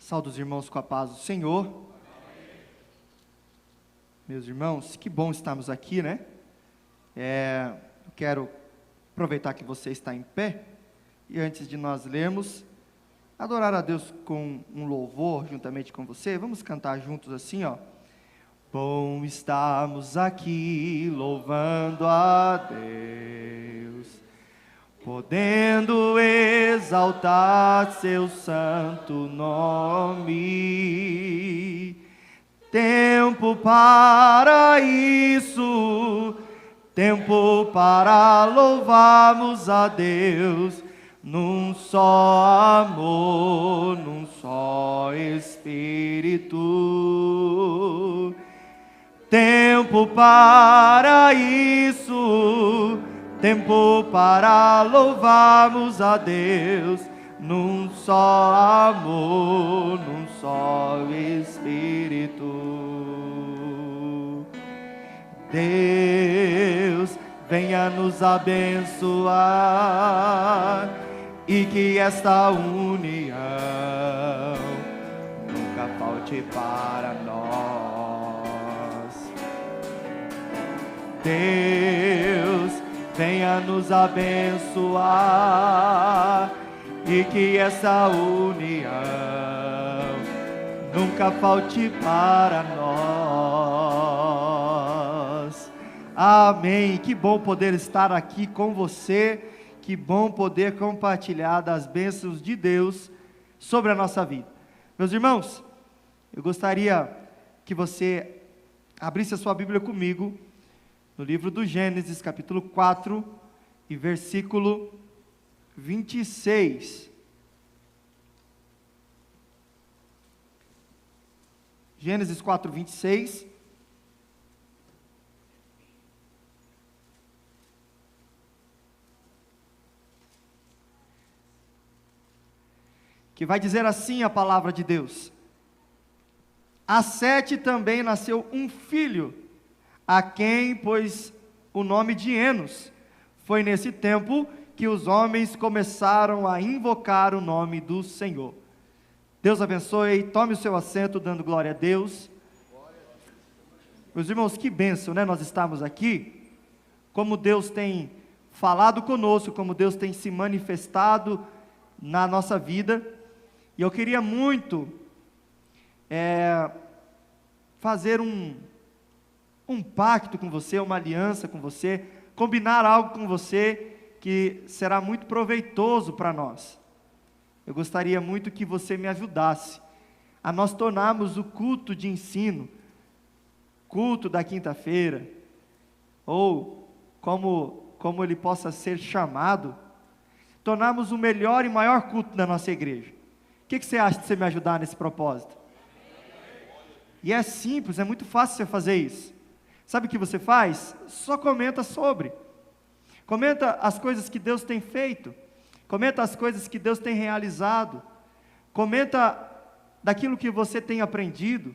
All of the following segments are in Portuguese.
Saúdo os irmãos com a paz do Senhor. Meus irmãos, que bom estarmos aqui, né? Eu quero aproveitar que você está em pé e antes de nós lermos, adorar a Deus com um louvor juntamente com você. Vamos cantar juntos assim, ó. Bom estarmos aqui louvando a Deus, podendo exaltar seu santo nome. Tempo para isso, tempo para louvarmos a Deus, num só amor, num só Espírito. Tempo para isso, tempo para louvarmos a Deus, num só amor, num só Espírito. Deus, venha nos abençoar e que esta união nunca falte para nós. Deus, venha nos abençoar e que essa união nunca falte para nós. Amém. Que bom poder estar aqui com você, que bom poder compartilhar das bênçãos de Deus sobre a nossa vida. Meus irmãos, eu gostaria que você abrisse a sua Bíblia comigo no livro do Gênesis, capítulo 4 e versículo 26. Gênesis 4, 26. Que vai dizer assim a palavra de Deus: a Sete também nasceu um filho, a quem pôs o nome de Enos. Foi nesse tempo que os homens começaram a invocar o nome do Senhor. Deus abençoe, tome o seu assento, dando glória a Deus. Meus irmãos, que bênção, né? Nós estamos aqui, como Deus tem falado conosco, como Deus tem se manifestado na nossa vida. E eu queria muito fazer um pacto com você, uma aliança com você, combinar algo com você que será muito proveitoso para nós. Eu gostaria muito que você me ajudasse a nós tornarmos o culto de ensino, culto da quinta-feira, ou como ele possa ser chamado, tornarmos o melhor e maior culto da nossa igreja. O que você acha de você me ajudar nesse propósito? E é simples, é muito fácil você fazer isso. Sabe o que você faz? Só comenta sobre. Comenta as coisas que Deus tem feito. Comenta as coisas que Deus tem realizado. Comenta daquilo que você tem aprendido.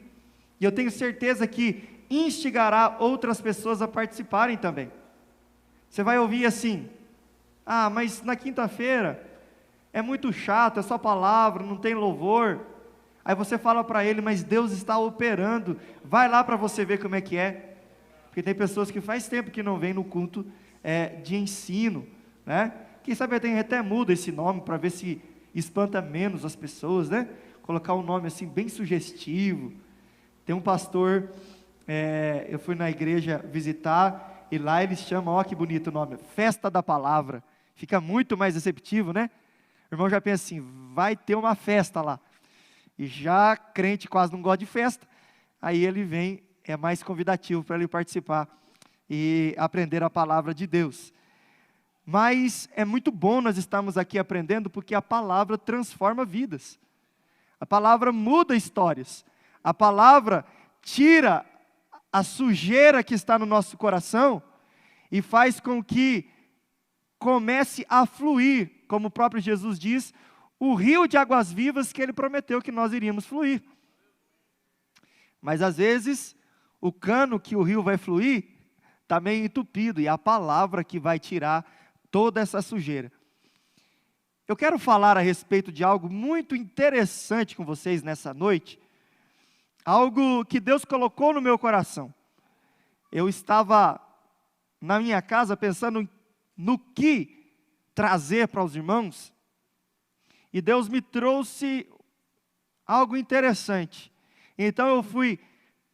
E eu tenho certeza que instigará outras pessoas a participarem também. Você vai ouvir assim: ah, mas na quinta-feira é muito chato, é só palavra, não tem louvor. Aí você fala para ele: mas Deus está operando, vai lá para você ver como é que é. Porque tem pessoas que faz tempo que não vêm no culto de ensino, né? Quem sabe até muda esse nome para ver se espanta menos as pessoas, né? Colocar um nome assim bem sugestivo. Tem um pastor, eu fui na igreja visitar, e lá eles chamam, ó que bonito o nome, Festa da Palavra. Fica muito mais receptivo, né? O irmão já pensa assim: vai ter uma festa lá. E já crente quase não gosta de festa, aí ele vem, é mais convidativo para ele participar e aprender a palavra de Deus. Mas é muito bom nós estarmos aqui aprendendo, porque a palavra transforma vidas. A palavra muda histórias. A palavra tira a sujeira que está no nosso coração e faz com que comece a fluir, como o próprio Jesus diz, o rio de águas vivas que Ele prometeu que nós iríamos fluir. Mas às vezes, o cano que o rio vai fluir está meio entupido, e é a palavra que vai tirar toda essa sujeira. Eu quero falar a respeito de algo muito interessante com vocês nessa noite, algo que Deus colocou no meu coração. Eu estava na minha casa pensando no que trazer para os irmãos, e Deus me trouxe algo interessante. Então eu fui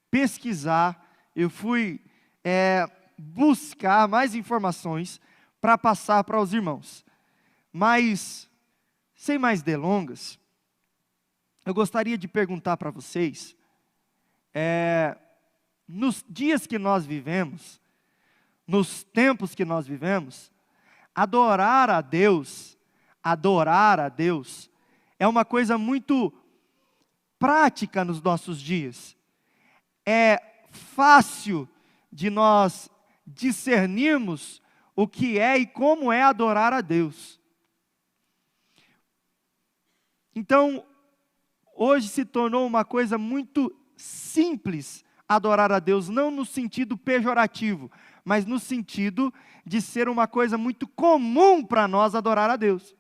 pesquisar, eu fui buscar mais informações para passar para os irmãos. Mas, sem mais delongas, eu gostaria de perguntar para vocês, nos dias que nós vivemos, nos tempos que nós vivemos, adorar a Deus é uma coisa muito prática nos nossos dias. É fácil de nós discernirmos o que é e como é adorar a Deus. Então, hoje se tornou uma coisa muito simples adorar a Deus, não no sentido pejorativo, mas no sentido de ser uma coisa muito comum para nós adorar a Deus.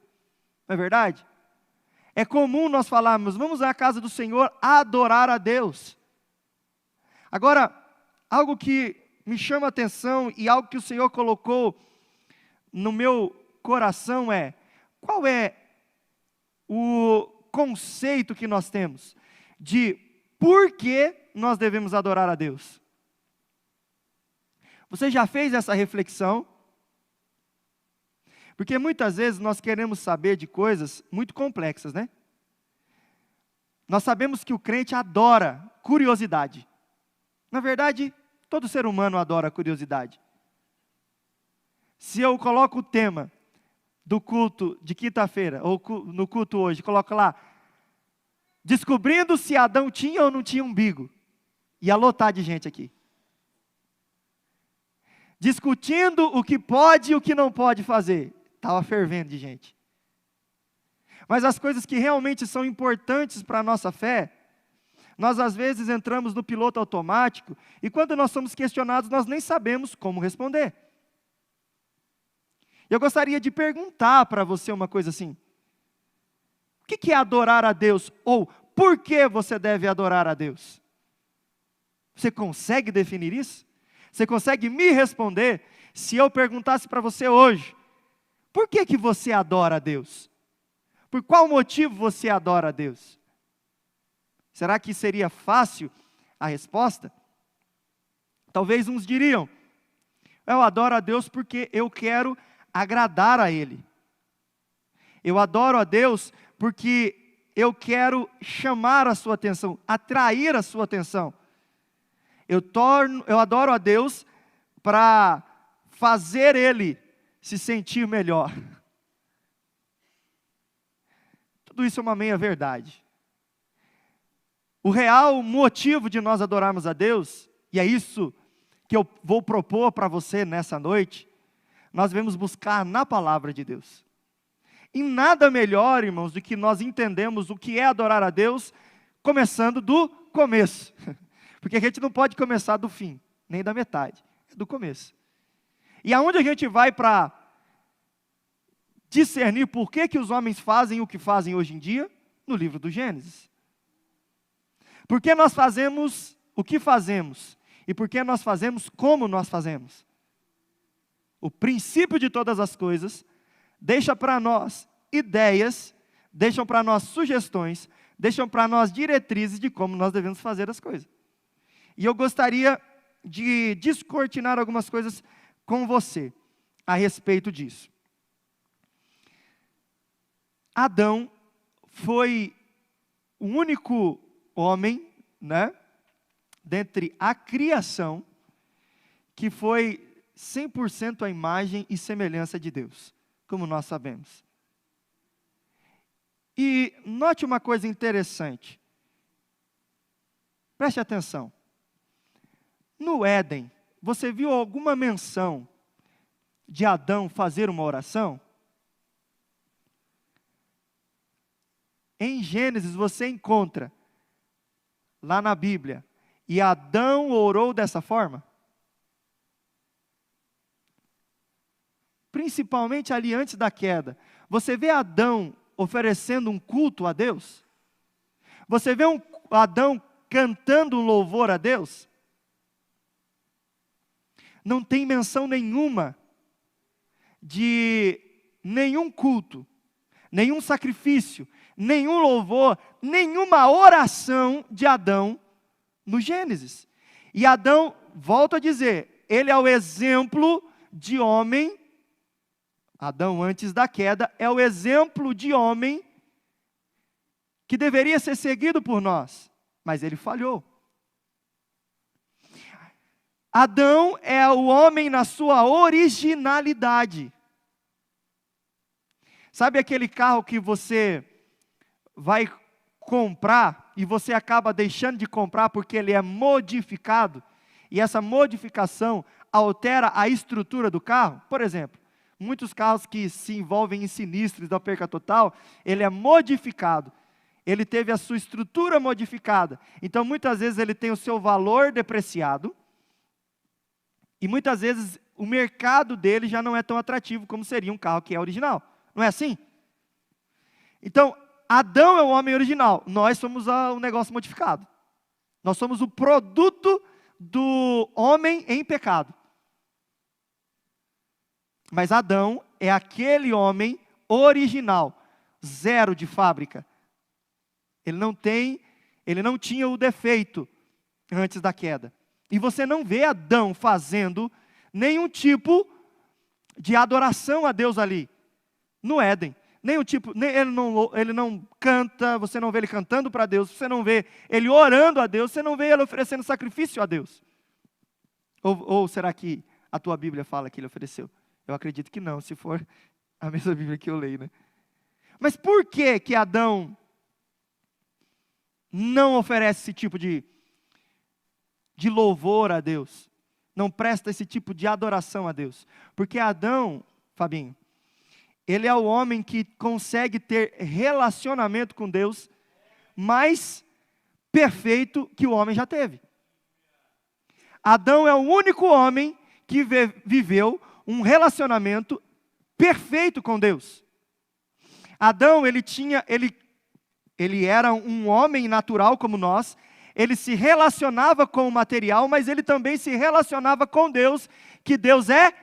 Não é verdade? É comum nós falarmos, vamos à casa do Senhor adorar a Deus. Agora, algo que me chama a atenção e algo que o Senhor colocou no meu coração é, qual é o conceito que nós temos de por que nós devemos adorar a Deus? Você já fez essa reflexão? Porque muitas vezes nós queremos saber de coisas muito complexas, né? Nós sabemos que o crente adora curiosidade. Na verdade, todo ser humano adora curiosidade. Se eu coloco o tema do culto de quinta-feira, ou no culto hoje, coloco lá, descobrindo se Adão tinha ou não tinha umbigo, ia lotar de gente aqui. Discutindo o que pode e o que não pode fazer, estava fervendo de gente. Mas as coisas que realmente são importantes para a nossa fé, nós às vezes entramos no piloto automático, e quando nós somos questionados, nós nem sabemos como responder. Eu gostaria de perguntar para você uma coisa assim, o que é adorar a Deus? Ou, por que você deve adorar a Deus? Você consegue definir isso? Você consegue me responder, se eu perguntasse para você hoje, por que você adora a Deus? Por qual motivo você adora a Deus? Será que seria fácil a resposta? Talvez uns diriam, eu adoro a Deus porque eu quero agradar a Ele. Eu adoro a Deus porque eu quero chamar a sua atenção, atrair a sua atenção. Eu adoro a Deus para fazer Ele se sentir melhor. Tudo isso é uma meia verdade. O real motivo de nós adorarmos a Deus, e é isso que eu vou propor para você nessa noite, nós devemos buscar na palavra de Deus. E nada melhor, irmãos, do que nós entendemos o que é adorar a Deus, começando do começo. Porque a gente não pode começar do fim, nem da metade, é do começo. E aonde a gente vai para discernir por que os homens fazem o que fazem hoje em dia? No livro do Gênesis. Por que nós fazemos o que fazemos? E por que nós fazemos como nós fazemos? O princípio de todas as coisas deixa para nós ideias, deixam para nós sugestões, deixam para nós diretrizes de como nós devemos fazer as coisas. E eu gostaria de descortinar algumas coisas com você a respeito disso. Adão foi o único homem, né, dentre a criação, que foi 100% a imagem e semelhança de Deus, como nós sabemos. E note uma coisa interessante. Preste atenção. No Éden, você viu alguma menção de Adão fazer uma oração? Em Gênesis você encontra, lá na Bíblia, e Adão orou dessa forma? Principalmente ali antes da queda. Você vê Adão oferecendo um culto a Deus? Você vê Adão cantando um louvor a Deus? Não tem menção nenhuma de nenhum culto, nenhum sacrifício, nenhum louvor, nenhuma oração de Adão no Gênesis. E Adão, volto a dizer, ele é o exemplo de homem. Adão, antes da queda, é o exemplo de homem que deveria ser seguido por nós, mas ele falhou. Adão é o homem na sua originalidade. Sabe aquele carro que você vai comprar e você acaba deixando de comprar porque ele é modificado? E essa modificação altera a estrutura do carro? Por exemplo, muitos carros que se envolvem em sinistros da perca total, ele é modificado. Ele teve a sua estrutura modificada. Então, muitas vezes ele tem o seu valor depreciado. E muitas vezes o mercado dele já não é tão atrativo como seria um carro que é original. Não é assim? Então, Adão é o homem original. Nós somos o negócio modificado. Nós somos o produto do homem em pecado. Mas Adão é aquele homem original, zero de fábrica. Ele não tinha o defeito antes da queda. E você não vê Adão fazendo nenhum tipo de adoração a Deus ali, no Éden. Ele não canta, você não vê ele cantando para Deus, você não vê ele orando a Deus, você não vê ele oferecendo sacrifício a Deus. Ou será que a tua Bíblia fala que ele ofereceu? Eu acredito que não, se for a mesma Bíblia que eu leio, né? Mas por que Adão não oferece esse tipo de louvor a Deus? Não presta esse tipo de adoração a Deus? Porque Adão, Fabinho, ele é o homem que consegue ter relacionamento com Deus mais perfeito que o homem já teve. Adão é o único homem que viveu um relacionamento perfeito com Deus. Adão, ele era um homem natural como nós, ele se relacionava com o material, mas ele também se relacionava com Deus, que Deus é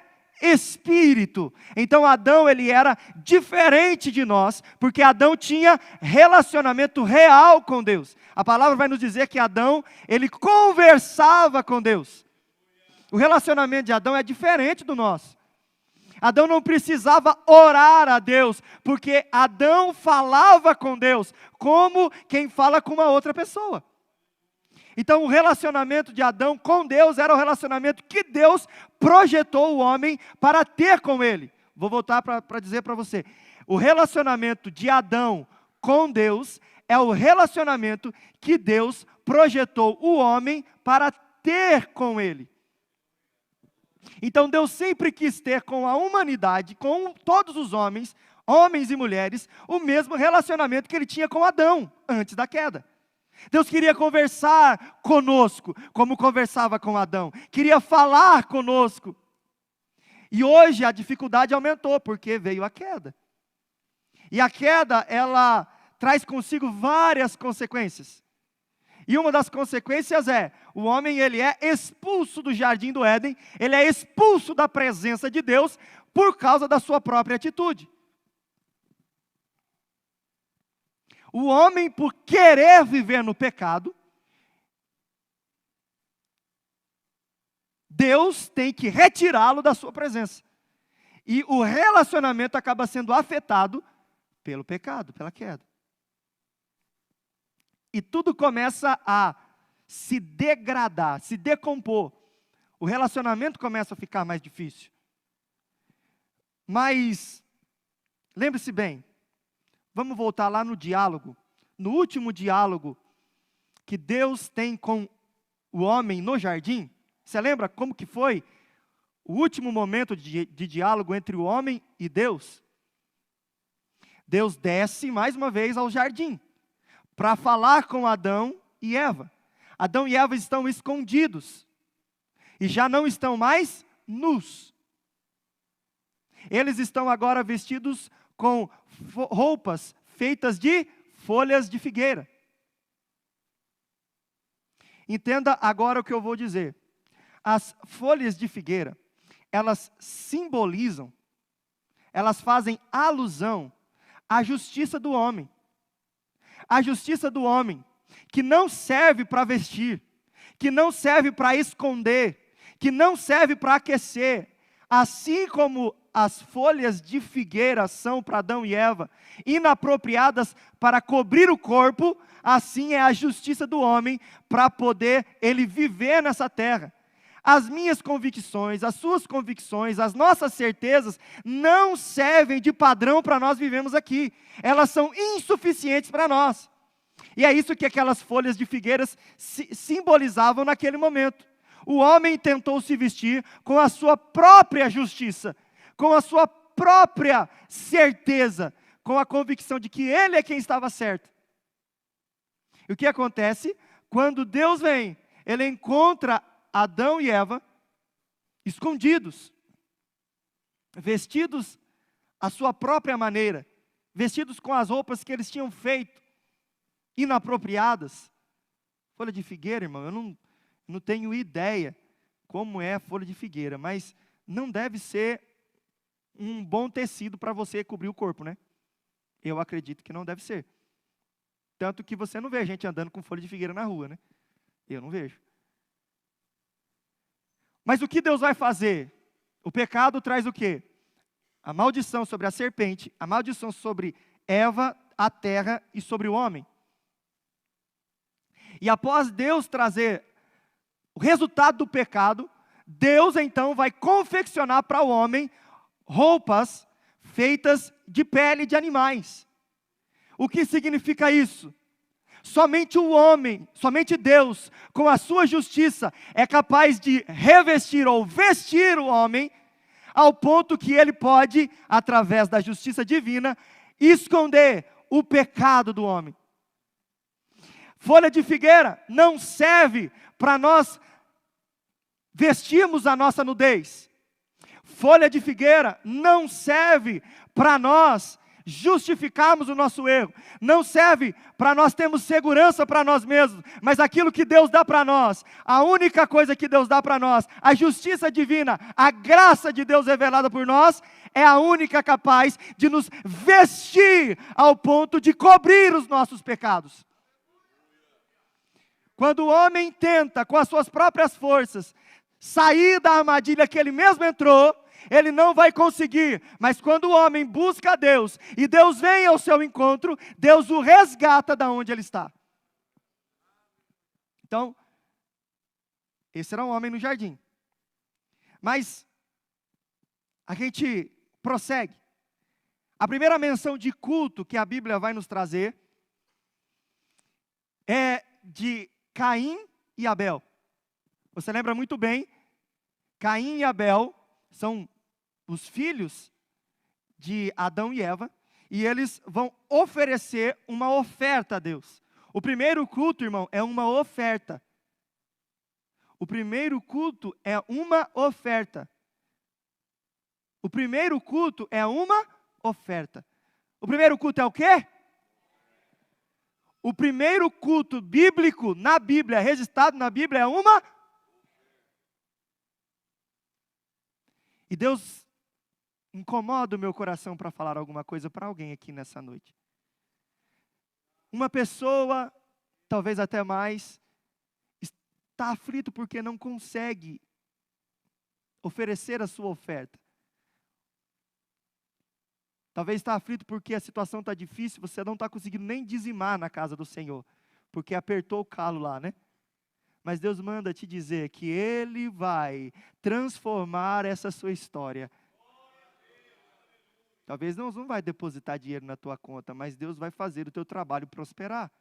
Espírito. Então Adão, ele era diferente de nós, porque Adão tinha relacionamento real com Deus. A palavra vai nos dizer que Adão, ele conversava com Deus. O relacionamento de Adão é diferente do nosso. Adão não precisava orar a Deus, porque Adão falava com Deus, como quem fala com uma outra pessoa. Então o relacionamento de Adão com Deus era o relacionamento que Deus projetou o homem para ter com ele. Vou voltar para dizer para você. O relacionamento de Adão com Deus é o relacionamento que Deus projetou o homem para ter com ele. Então Deus sempre quis ter com a humanidade, com todos os homens, homens e mulheres, o mesmo relacionamento que ele tinha com Adão, antes da queda. Deus queria conversar conosco, como conversava com Adão. Queria falar conosco. E hoje a dificuldade aumentou, porque veio a queda. E a queda, ela traz consigo várias consequências. E uma das consequências é, o homem ele é expulso do jardim do Éden, ele é expulso da presença de Deus, por causa da sua própria atitude. O homem, por querer viver no pecado, Deus tem que retirá-lo da sua presença. E o relacionamento acaba sendo afetado pelo pecado, pela queda. E tudo começa a se degradar, se decompor. O relacionamento começa a ficar mais difícil. Mas, lembre-se bem, vamos voltar lá no diálogo, no último diálogo que Deus tem com o homem no jardim. Você lembra como que foi o último momento de diálogo entre o homem e Deus? Deus desce mais uma vez ao jardim para falar com Adão e Eva. Adão e Eva estão escondidos e já não estão mais nus. Eles estão agora vestidos com roupas feitas de folhas de figueira. Entenda agora o que eu vou dizer. As folhas de figueira, elas simbolizam, elas fazem alusão à justiça do homem. A justiça do homem, que não serve para vestir, que não serve para esconder, que não serve para aquecer, assim como as folhas de figueira são para Adão e Eva, inapropriadas para cobrir o corpo, assim é a justiça do homem para poder ele viver nessa terra. As minhas convicções, as suas convicções, as nossas certezas não servem de padrão para nós vivemos aqui. Elas são insuficientes para nós. E é isso que aquelas folhas de figueiras simbolizavam naquele momento. O homem tentou se vestir com a sua própria justiça, com a sua própria certeza, com a convicção de que ele é quem estava certo. E o que acontece? Quando Deus vem, ele encontra Adão e Eva escondidos, vestidos à sua própria maneira, vestidos com as roupas que eles tinham feito, inapropriadas. Folha de figueira, irmão, eu não tenho ideia como é a folha de figueira, mas não deve ser um bom tecido para você cobrir o corpo, né? Eu acredito que não deve ser. Tanto que você não vê gente andando com folha de figueira na rua, né? Eu não vejo. Mas o que Deus vai fazer? O pecado traz o quê? A maldição sobre a serpente, a maldição sobre Eva, a terra e sobre o homem. E após Deus trazer o resultado do pecado, Deus então vai confeccionar para o homem roupas feitas de pele de animais. O que significa isso? Somente o homem, somente Deus, com a sua justiça, é capaz de revestir ou vestir o homem, ao ponto que ele pode, através da justiça divina, esconder o pecado do homem. Folha de figueira não serve para nós vestirmos a nossa nudez. Folha de figueira não serve para nós justificarmos o nosso erro. Não serve para nós termos segurança para nós mesmos. Mas aquilo que Deus dá para nós, a única coisa que Deus dá para nós, a justiça divina, a graça de Deus revelada por nós, é a única capaz de nos vestir ao ponto de cobrir os nossos pecados. Quando o homem tenta, com as suas próprias forças, sair da armadilha que ele mesmo entrou, ele não vai conseguir. Mas quando o homem busca a Deus, e Deus vem ao seu encontro, Deus o resgata da onde ele está. Então, esse era um homem no jardim. Mas, a gente prossegue. A primeira menção de culto que a Bíblia vai nos trazer é de Caim e Abel. Você lembra muito bem, Caim e Abel são os filhos de Adão e Eva, e eles vão oferecer uma oferta a Deus. O primeiro culto, irmão, é uma oferta. O primeiro culto é uma oferta. O primeiro culto é uma oferta. O primeiro culto é o quê? O primeiro culto bíblico na Bíblia, registrado na Bíblia, é uma. E Deus incomoda o meu coração para falar alguma coisa para alguém aqui nessa noite. Uma pessoa, talvez até mais, está aflito porque não consegue oferecer a sua oferta. Talvez está aflito porque a situação está difícil, você não está conseguindo nem dizimar na casa do Senhor, porque apertou o calo lá, né? Mas Deus manda te dizer que Ele vai transformar essa sua história. Talvez não vai depositar dinheiro na tua conta, mas Deus vai fazer o teu trabalho prosperar.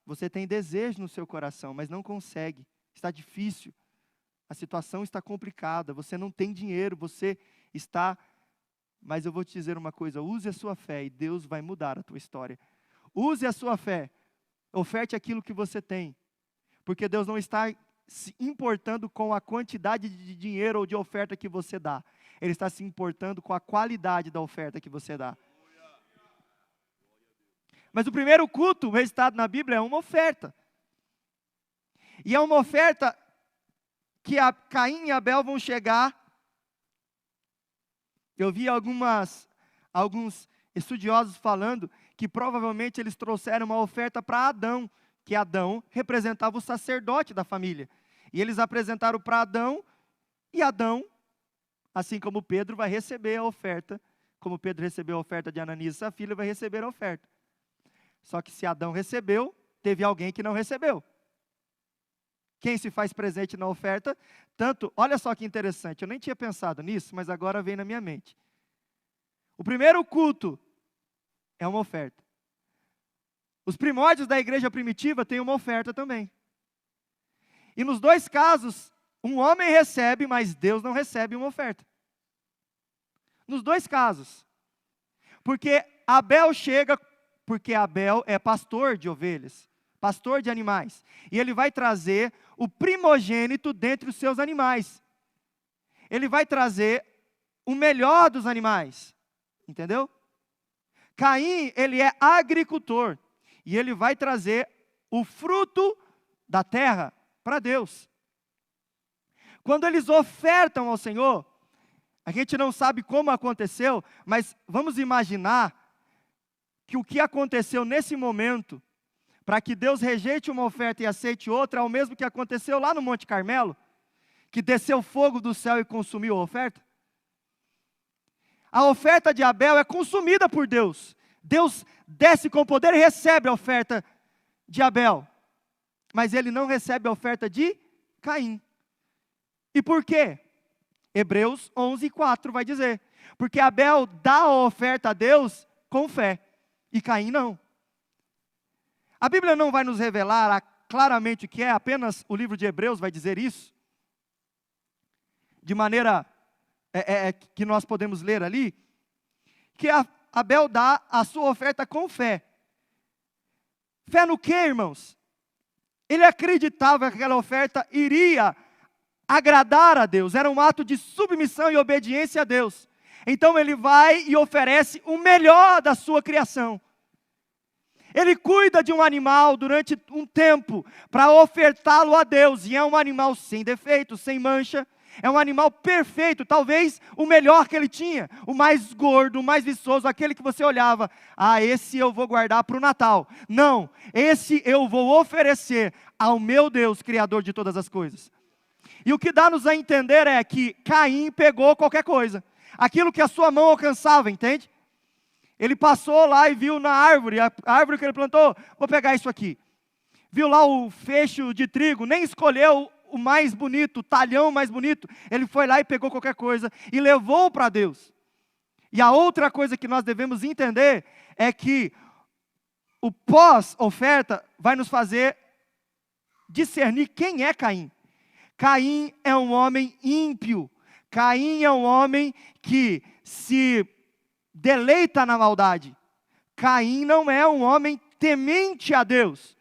Você tem desejo no seu coração, mas não consegue. Está difícil. A situação está complicada. Você não tem dinheiro, você está... Mas eu vou te dizer uma coisa, use a sua fé e Deus vai mudar a tua história. Use a sua fé. Oferte aquilo que você tem. Porque Deus não está se importando com a quantidade de dinheiro ou de oferta que você dá. Ele está se importando com a qualidade da oferta que você dá. Mas o primeiro culto, o resultado na Bíblia, é uma oferta. E é uma oferta que Caim e Abel vão chegar. Eu vi alguns estudiosos falando que provavelmente eles trouxeram uma oferta para Adão, que Adão representava o sacerdote da família. E eles apresentaram para Adão, e Adão, assim como Pedro, vai receber a oferta. Como Pedro recebeu a oferta de Ananias e Safira, vai receber a oferta. Só que se Adão recebeu, teve alguém que não recebeu. Quem se faz presente na oferta? Tanto, olha só que interessante, eu nem tinha pensado nisso, mas agora vem na minha mente. O primeiro culto é uma oferta. Os primórdios da igreja primitiva têm uma oferta também. E nos dois casos, um homem recebe, mas Deus não recebe uma oferta. Nos dois casos. Porque Abel é pastor de ovelhas, pastor de animais. E ele vai trazer o primogênito dentre os seus animais. Ele vai trazer o melhor dos animais. Entendeu? Caim, ele é agricultor. E ele vai trazer o fruto da terra para Deus. Quando eles ofertam ao Senhor, a gente não sabe como aconteceu, mas vamos imaginar que o que aconteceu nesse momento, para que Deus rejeite uma oferta e aceite outra, é o mesmo que aconteceu lá no Monte Carmelo, que desceu fogo do céu e consumiu a oferta. A oferta de Abel é consumida por Deus. Deus desce com poder e recebe a oferta de Abel. Mas ele não recebe a oferta de Caim. E por quê? Hebreus 11:4 vai dizer. Porque Abel dá a oferta a Deus com fé. E Caim não. A Bíblia não vai nos revelar claramente o que é, apenas o livro de Hebreus vai dizer isso. De maneira que nós podemos ler ali, que Abel dá a sua oferta com fé. Fé no quê, irmãos? Ele acreditava que aquela oferta iria agradar a Deus, era um ato de submissão e obediência a Deus. Então ele vai e oferece o melhor da sua criação. Ele cuida de um animal durante um tempo para ofertá-lo a Deus, e é um animal sem defeito, sem mancha. É um animal perfeito, talvez o melhor que ele tinha, o mais gordo, o mais viçoso, aquele que você olhava, esse eu vou guardar para o Natal. Não, esse eu vou oferecer ao meu Deus, Criador de todas as coisas. E o que dá-nos a entender é que Caim pegou qualquer coisa, aquilo que a sua mão alcançava, entende? Ele passou lá e viu na árvore, a árvore que ele plantou, vou pegar isso aqui. Viu lá o fecho de trigo, nem escolheu o mais bonito, o talhão mais bonito, ele foi lá e pegou qualquer coisa e levou para Deus. E a outra coisa que nós devemos entender é que o pós-oferta vai nos fazer discernir quem é Caim. Caim é um homem ímpio. Caim é um homem que se deleita na maldade. Caim não é um homem temente a Deus.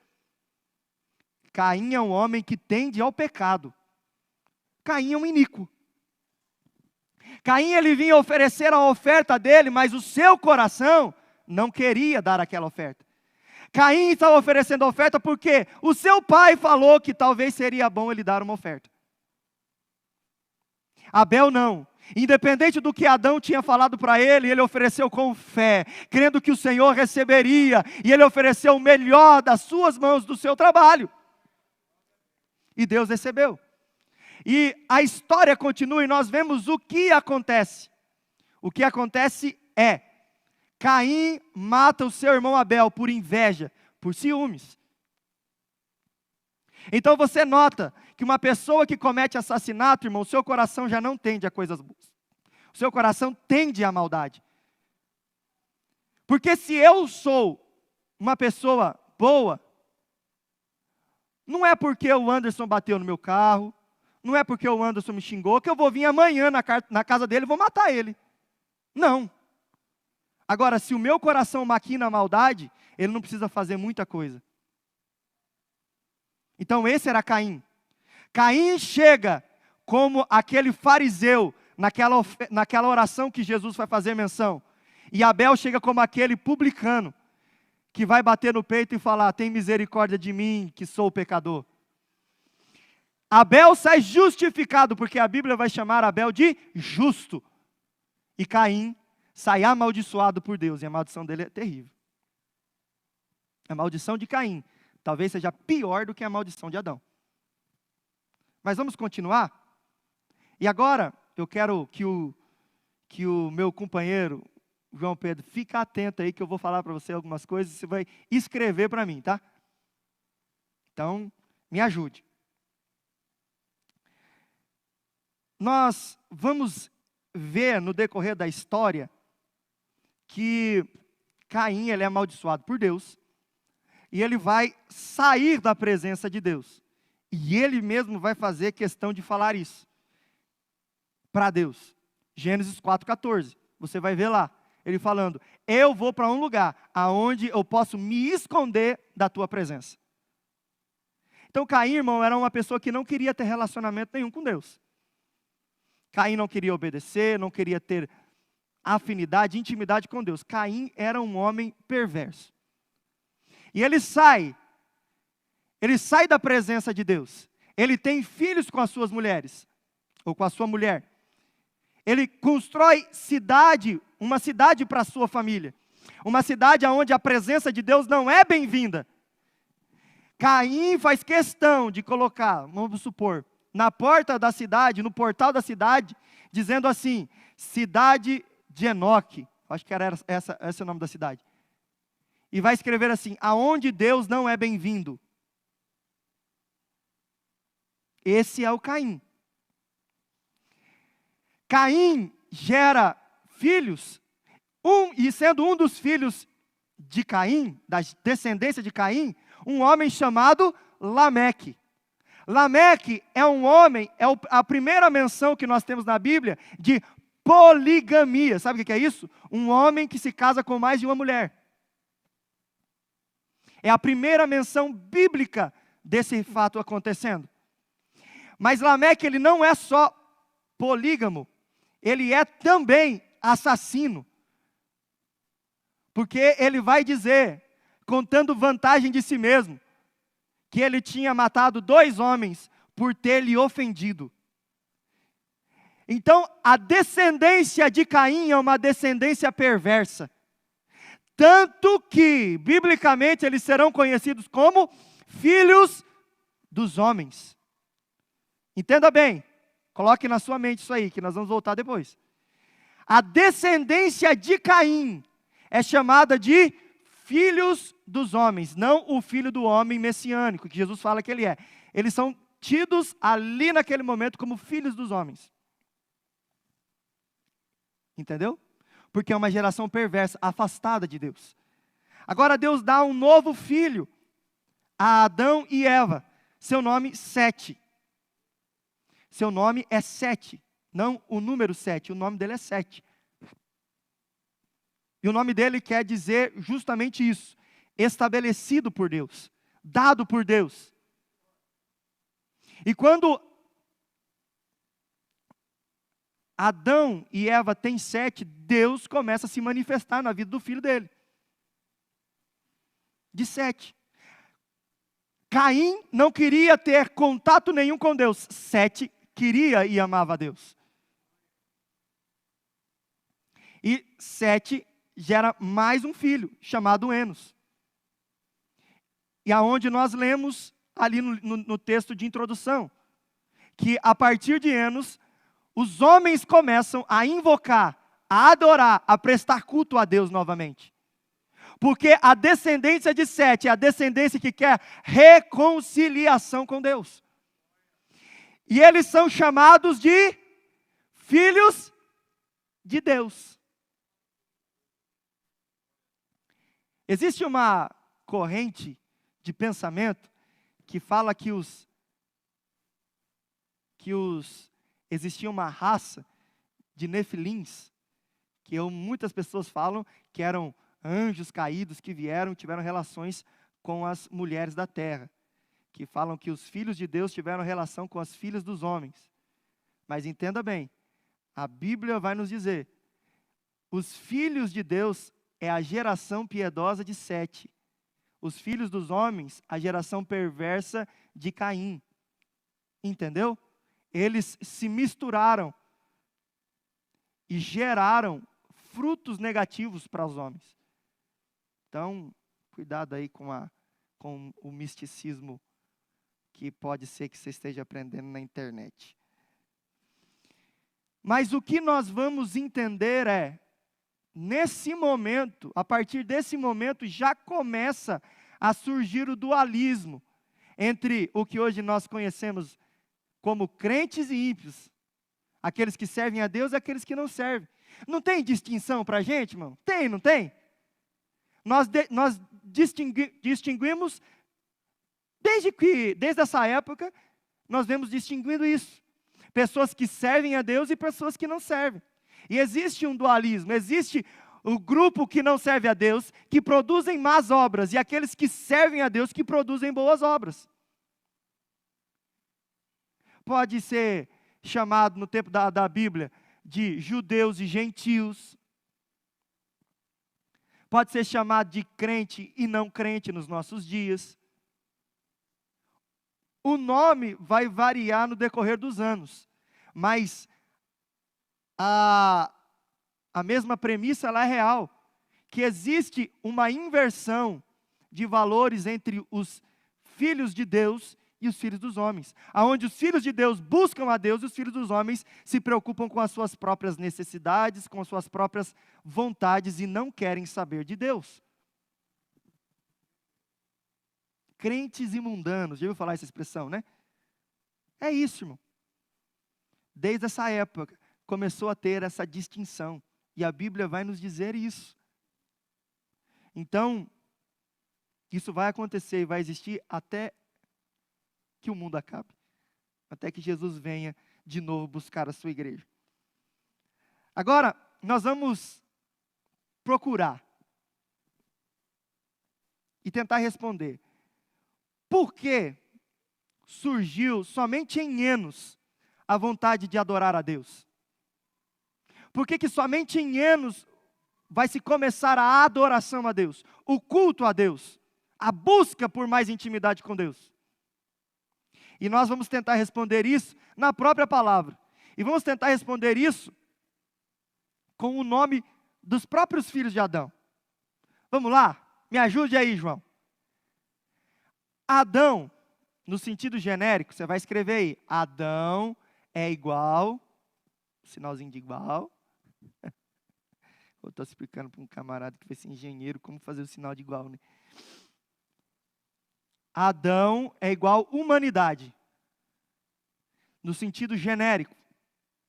Caim é um homem que tende ao pecado. Caim é um iníquo. Caim, ele vinha oferecer a oferta dele, mas o seu coração não queria dar aquela oferta. Caim estava oferecendo a oferta porque o seu pai falou que talvez seria bom ele dar uma oferta. Abel não. Independente do que Adão tinha falado para ele, ele ofereceu com fé, crendo que o Senhor receberia, e ele ofereceu o melhor das suas mãos, do seu trabalho. E Deus recebeu. E a história continua e nós vemos o que acontece. O que acontece é, Caim mata o seu irmão Abel por inveja, por ciúmes. Então você nota que uma pessoa que comete assassinato, irmão, o seu coração já não tende a coisas boas. O seu coração tende à maldade. Porque se eu sou uma pessoa boa, não é porque o Anderson bateu no meu carro, não é porque o Anderson me xingou, que eu vou vir amanhã na casa dele e vou matar ele. Não. Agora, se o meu coração maquina a maldade, ele não precisa fazer muita coisa. Então esse era Caim. Caim chega como aquele fariseu naquela oração que Jesus vai fazer menção. E Abel chega como aquele publicano, que vai bater no peito e falar: tem misericórdia de mim, que sou pecador. Abel sai justificado, porque a Bíblia vai chamar Abel de justo. E Caim sai amaldiçoado por Deus, e a maldição dele é terrível. A maldição de Caim talvez seja pior do que a maldição de Adão. Mas vamos continuar? E agora, eu quero que o meu companheiro, João Pedro, fica atento aí que eu vou falar para você algumas coisas e você vai escrever para mim, tá? Então, me ajude. Nós vamos ver no decorrer da história que Caim ele é amaldiçoado por Deus e ele vai sair da presença de Deus. E ele mesmo vai fazer questão de falar isso para Deus. Gênesis 4,14, você vai ver lá. Ele falando: eu vou para um lugar aonde eu posso me esconder da tua presença. Então Caim, irmão, era uma pessoa que não queria ter relacionamento nenhum com Deus. Caim não queria obedecer, não queria ter afinidade, intimidade com Deus. Caim era um homem perverso. E ele sai da presença de Deus. Ele tem filhos com as suas mulheres, ou com a sua mulher. Ele constrói uma cidade para a sua família. Uma cidade onde a presença de Deus não é bem-vinda. Caim faz questão de colocar, vamos supor, na porta da cidade, no portal da cidade, dizendo assim: cidade de Enoque. Acho que era esse o nome da cidade. E vai escrever assim: aonde Deus não é bem-vindo. Esse é o Caim. Caim gera filhos, e sendo um dos filhos de Caim, da descendência de Caim, um homem chamado Lameque. Lameque é um homem, a primeira menção que nós temos na Bíblia de poligamia. Sabe o que é isso? Um homem que se casa com mais de uma mulher. É a primeira menção bíblica desse fato acontecendo. Mas Lameque, ele não é só polígamo, ele é também assassino. Porque ele vai dizer, contando vantagem de si mesmo, que ele tinha matado 2 homens por ter lhe ofendido. Então, a descendência de Caim é uma descendência perversa. Tanto que, biblicamente, eles serão conhecidos como filhos dos homens. Entenda bem, coloque na sua mente isso aí, que nós vamos voltar depois. A descendência de Caim é chamada de filhos dos homens, não o filho do homem messiânico, que Jesus fala que ele é. Eles são tidos ali naquele momento como filhos dos homens. Entendeu? Porque é uma geração perversa, afastada de Deus. Agora Deus dá um novo filho a Adão e Eva. Seu nome, Sete. Seu nome é Sete, não o número 7, o nome dele é Sete. E o nome dele quer dizer justamente isso: estabelecido por Deus, dado por Deus. E quando Adão e Eva têm Sete, Deus começa a se manifestar na vida do filho dele, de Sete. Caim não queria ter contato nenhum com Deus. Sete queria e amava a Deus. E Sete gera mais um filho, chamado Enos. E aonde nós lemos ali no texto de introdução, que a partir de Enos, os homens começam a invocar, a adorar, a prestar culto a Deus novamente. Porque a descendência de Sete é a descendência que quer reconciliação com Deus. E eles são chamados de filhos de Deus. Existe uma corrente de pensamento que fala que existia uma raça de nefilins, que muitas pessoas falam que eram anjos caídos que tiveram relações com as mulheres da terra, que falam que os filhos de Deus tiveram relação com as filhas dos homens. Mas entenda bem, A Bíblia vai nos dizer: os filhos de Deus é a geração piedosa de Sete. Os filhos dos homens, a geração perversa de Caim. Entendeu? Eles se misturaram e geraram frutos negativos para os homens. Então, cuidado aí com o misticismo que pode ser que você esteja aprendendo na internet. Mas o que nós vamos entender é, nesse momento, a partir desse momento, já começa a surgir o dualismo entre o que hoje nós conhecemos como crentes e ímpios. Aqueles que servem a Deus e aqueles que não servem. Não tem distinção para a gente, irmão? Tem, não tem? Nós distinguimos, desde essa época, nós vemos distinguindo isso. Pessoas que servem a Deus e pessoas que não servem. E existe um dualismo, existe o grupo que não serve a Deus, que produzem más obras, e aqueles que servem a Deus, que produzem boas obras. Pode ser chamado no tempo da Bíblia de judeus e gentios. Pode ser chamado de crente e não crente nos nossos dias. O nome vai variar no decorrer dos anos, mas a mesma premissa ela é real, que existe uma inversão de valores entre os filhos de Deus e os filhos dos homens, aonde os filhos de Deus buscam a Deus e os filhos dos homens se preocupam com as suas próprias necessidades, com as suas próprias vontades e não querem saber de Deus. Crentes e mundanos, já ouviu falar essa expressão, né? É isso, irmão. Desde essa época, começou a ter essa distinção, e a Bíblia vai nos dizer isso. Então, isso vai acontecer e vai existir até que o mundo acabe, até que Jesus venha de novo buscar a sua igreja. Agora, nós vamos procurar e tentar responder, por que surgiu somente em Enos a vontade de adorar a Deus? Por que somente em Enos vai se começar a adoração a Deus, o culto a Deus, a busca por mais intimidade com Deus? E nós vamos tentar responder isso na própria palavra. E vamos tentar responder isso com o nome dos próprios filhos de Adão. Vamos lá? Me ajude aí, João. Adão, no sentido genérico, você vai escrever aí. Adão é igual, sinalzinho de igual. Eu estou explicando para um camarada que vai ser engenheiro como fazer o sinal de igual, né? Adão é igual humanidade, no sentido genérico,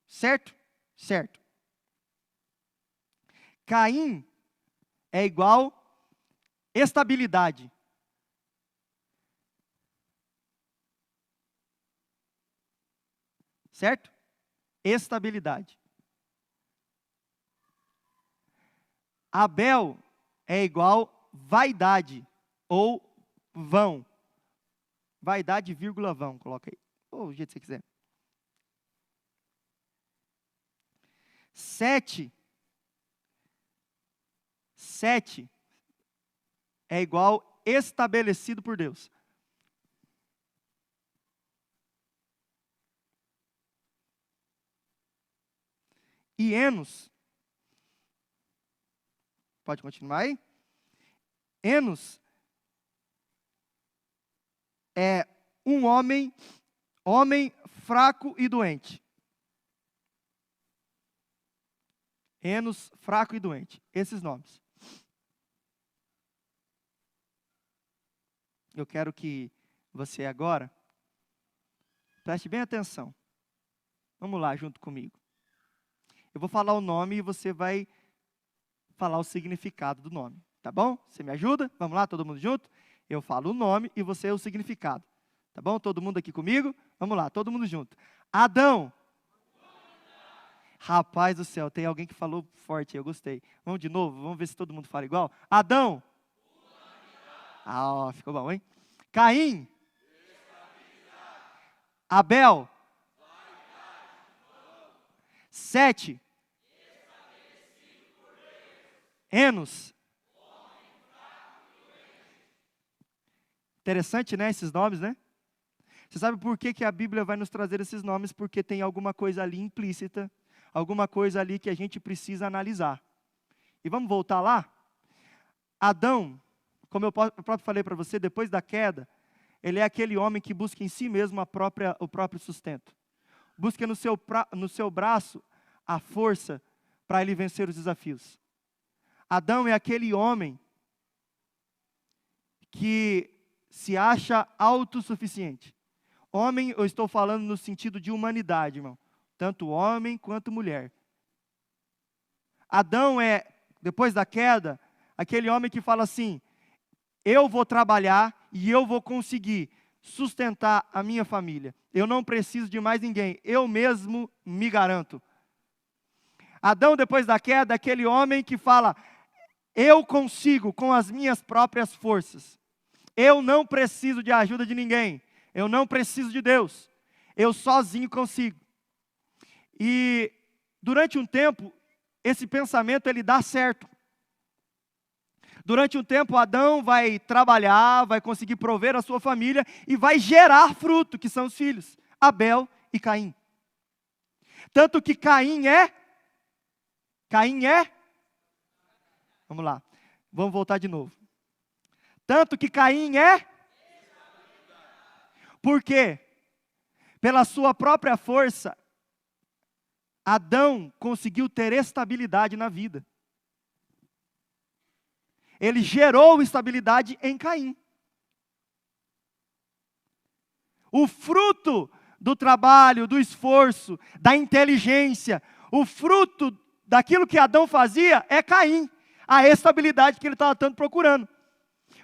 certo? Certo. Caim é igual estabilidade. Certo? Estabilidade. Abel é igual vaidade ou vão. Vaidade, vírgula, vão, coloca aí. Ou o jeito que você quiser. Sete é igual estabelecido por Deus. E Enos, pode continuar aí? Enos é um homem fraco e doente. Enos, fraco e doente. Esses nomes. Eu quero que você agora preste bem atenção. Vamos lá, junto comigo. Eu vou falar o nome e você vai falar o significado do nome. Tá bom? Você me ajuda? Vamos lá, todo mundo junto? Eu falo o nome e você o significado. Tá bom? Todo mundo aqui comigo? Vamos lá, todo mundo junto. Adão. Rapaz do céu, tem alguém que falou forte, eu gostei. Vamos de novo, vamos ver se todo mundo fala igual. Adão. Ah, ficou bom, hein? Caim. Abel. 7. Enos. Interessante, né, esses nomes, né? Você sabe por que a Bíblia vai nos trazer esses nomes? Porque tem alguma coisa ali implícita, alguma coisa ali que a gente precisa analisar. E vamos voltar lá? Adão, como eu próprio falei para você, depois da queda, ele é aquele homem que busca em si mesmo o próprio sustento. Busca no seu braço a força para ele vencer os desafios. Adão é aquele homem que se acha autossuficiente. Homem, eu estou falando no sentido de humanidade, irmão. Tanto homem quanto mulher. Adão é, depois da queda, aquele homem que fala assim: eu vou trabalhar e eu vou conseguir sustentar a minha família. Eu não preciso de mais ninguém. Eu mesmo me garanto. Adão, depois da queda, é aquele homem que fala: eu consigo com as minhas próprias forças. Eu não preciso de ajuda de ninguém. Eu não preciso de Deus. Eu sozinho consigo. E durante um tempo, esse pensamento ele dá certo. Durante um tempo, Adão vai trabalhar, vai conseguir prover a sua família e vai gerar fruto, que são os filhos, Abel e Caim. Tanto que Caim é, vamos lá, vamos voltar de novo. Tanto que Caim é, por quê? Pela sua própria força, Adão conseguiu ter estabilidade na vida. Ele gerou estabilidade em Caim. O fruto do trabalho, do esforço, da inteligência, o fruto daquilo que Adão fazia é Caim. A estabilidade que ele estava tanto procurando.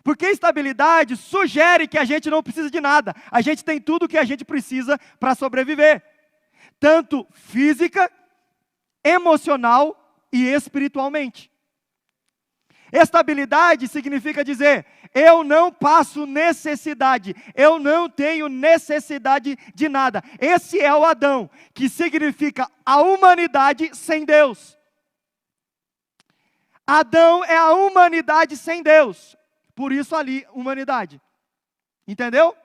Porque estabilidade sugere que a gente não precisa de nada. A gente tem tudo o que a gente precisa para sobreviver. Tanto física, emocional e espiritualmente. Estabilidade significa dizer: eu não passo necessidade, eu não tenho necessidade de nada. Esse é o Adão, que significa a humanidade sem Deus. Adão é a humanidade sem Deus, por isso ali, humanidade. Entendeu?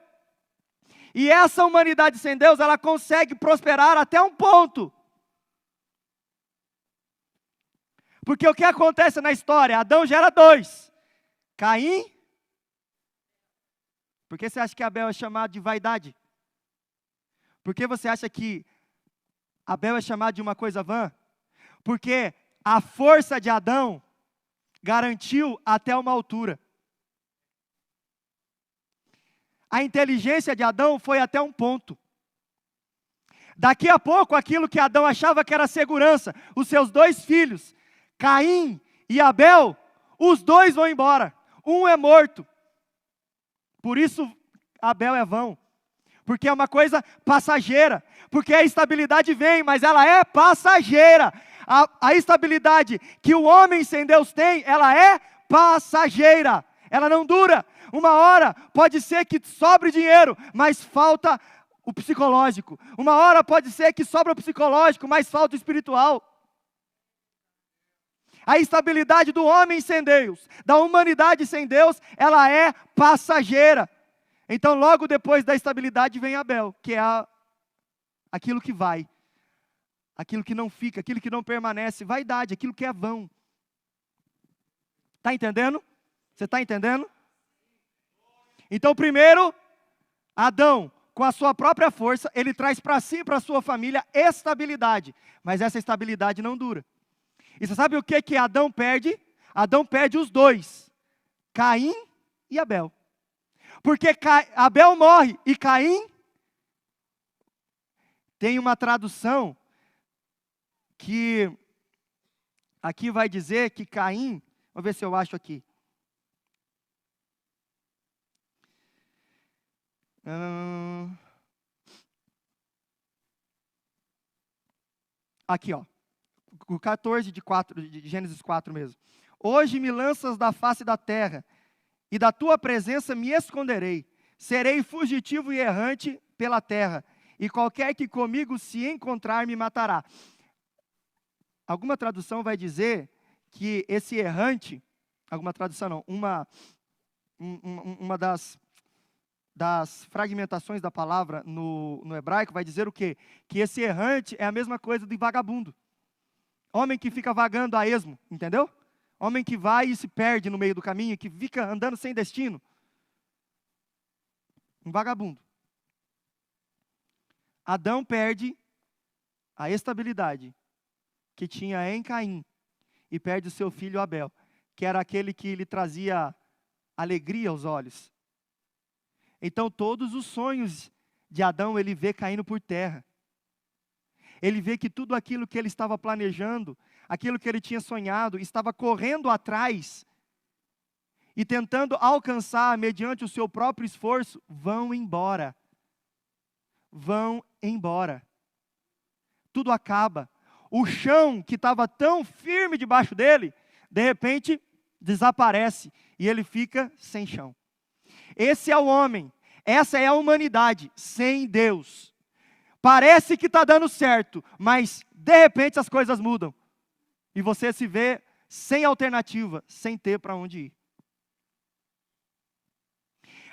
E essa humanidade sem Deus, ela consegue prosperar até um ponto. Porque o que acontece na história? Adão gera 2. Caim. Por que você acha que Abel é chamado de vaidade? Por que você acha que Abel é chamado de uma coisa vã? Porque a força de Adão garantiu até uma altura. A inteligência de Adão foi até um ponto. Daqui a pouco, aquilo que Adão achava que era segurança, os seus 2 filhos, Caim e Abel, os 2 vão embora. Um é morto. Por isso, Abel é vão. Porque é uma coisa passageira. Porque a estabilidade vem, mas ela é passageira. A estabilidade que o homem sem Deus tem, ela é passageira. Ela não dura. Uma hora pode ser que sobre dinheiro, mas falta o psicológico. Uma hora pode ser que sobra o psicológico, mas falta o espiritual. A estabilidade do homem sem Deus, da humanidade sem Deus, ela é passageira. Então, logo depois da estabilidade vem Abel, que é aquilo que vai, aquilo que não fica, aquilo que não permanece, vaidade, aquilo que é vão. Está entendendo? Você está entendendo? Então, primeiro, Adão, com a sua própria força, ele traz para si e para a sua família estabilidade. Mas essa estabilidade não dura. E você sabe o que Adão perde? Adão perde os 2, Caim e Abel. Porque Abel morre e Caim, tem uma tradução que aqui vai dizer que Caim, vamos ver se eu acho aqui. Aqui, ó. O 14 de Gênesis 4 mesmo. Hoje me lanças da face da terra, e da tua presença me esconderei. Serei fugitivo e errante pela terra, e qualquer que comigo se encontrar me matará. Alguma tradução vai dizer que esse errante, alguma tradução não, uma das fragmentações da palavra no hebraico vai dizer o quê? Que esse errante é a mesma coisa de vagabundo. Homem que fica vagando a esmo, entendeu? Homem que vai e se perde no meio do caminho, que fica andando sem destino. Um vagabundo. Adão perde a estabilidade que tinha em Caim e perde o seu filho Abel, que era aquele que lhe trazia alegria aos olhos. Então todos os sonhos de Adão ele vê caindo por terra. Ele vê que tudo aquilo que ele estava planejando, aquilo que ele tinha sonhado, estava correndo atrás e tentando alcançar mediante o seu próprio esforço, vão embora. Vão embora. Tudo acaba. O chão que estava tão firme debaixo dele, de repente desaparece e ele fica sem chão. Esse é o homem, essa é a humanidade sem Deus. Parece que está dando certo, mas de repente as coisas mudam. E você se vê sem alternativa, sem ter para onde ir.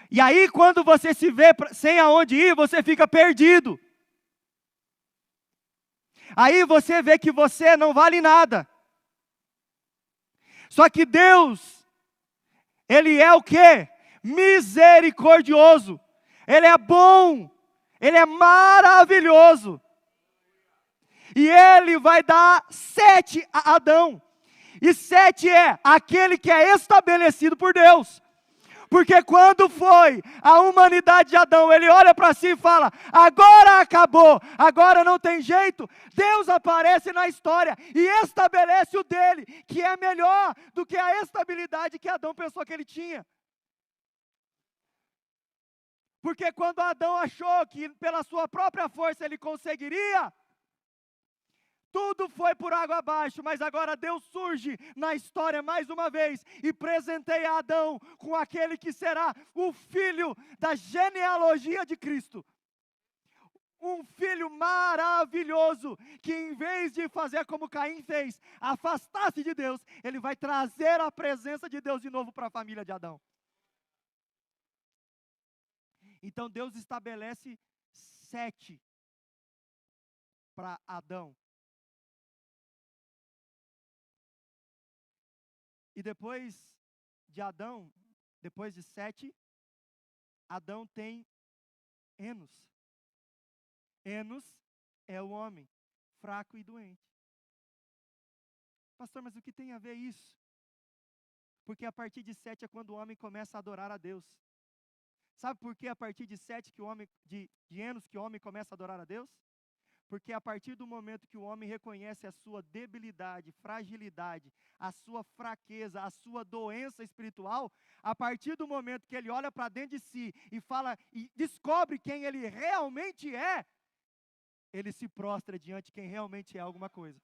E aí quando você se vê sem aonde ir, você fica perdido. Aí você vê que você não vale nada. Só que Deus, Ele é o quê? Misericordioso. Ele é bom. Ele é maravilhoso. E Ele vai dar 7 a Adão. E 7 é aquele que é estabelecido por Deus. Porque quando foi a humanidade de Adão, ele olha para si e fala, agora acabou, agora não tem jeito. Deus aparece na história e estabelece o dele, que é melhor do que a estabilidade que Adão pensou que ele tinha. Porque quando Adão achou que pela sua própria força ele conseguiria, tudo foi por água abaixo, mas agora Deus surge na história mais uma vez e presenteia Adão com aquele que será o filho da genealogia de Cristo. Um filho maravilhoso, que em vez de fazer como Caim fez, afastar-se de Deus, ele vai trazer a presença de Deus de novo para a família de Adão. Então Deus estabelece 7 para Adão. E depois de Adão, depois de 7, Adão tem Enos. Enos é o homem fraco e doente. Pastor, mas o que tem a ver isso? Porque a partir de 7 é quando o homem começa a adorar a Deus. Sabe por que a partir de 7 que o homem, de Enos que o homem começa a adorar a Deus? Porque a partir do momento que o homem reconhece a sua debilidade, fragilidade, a sua fraqueza, a sua doença espiritual, a partir do momento que ele olha para dentro de si e fala e descobre quem ele realmente é, ele se prostra diante de quem realmente é alguma coisa.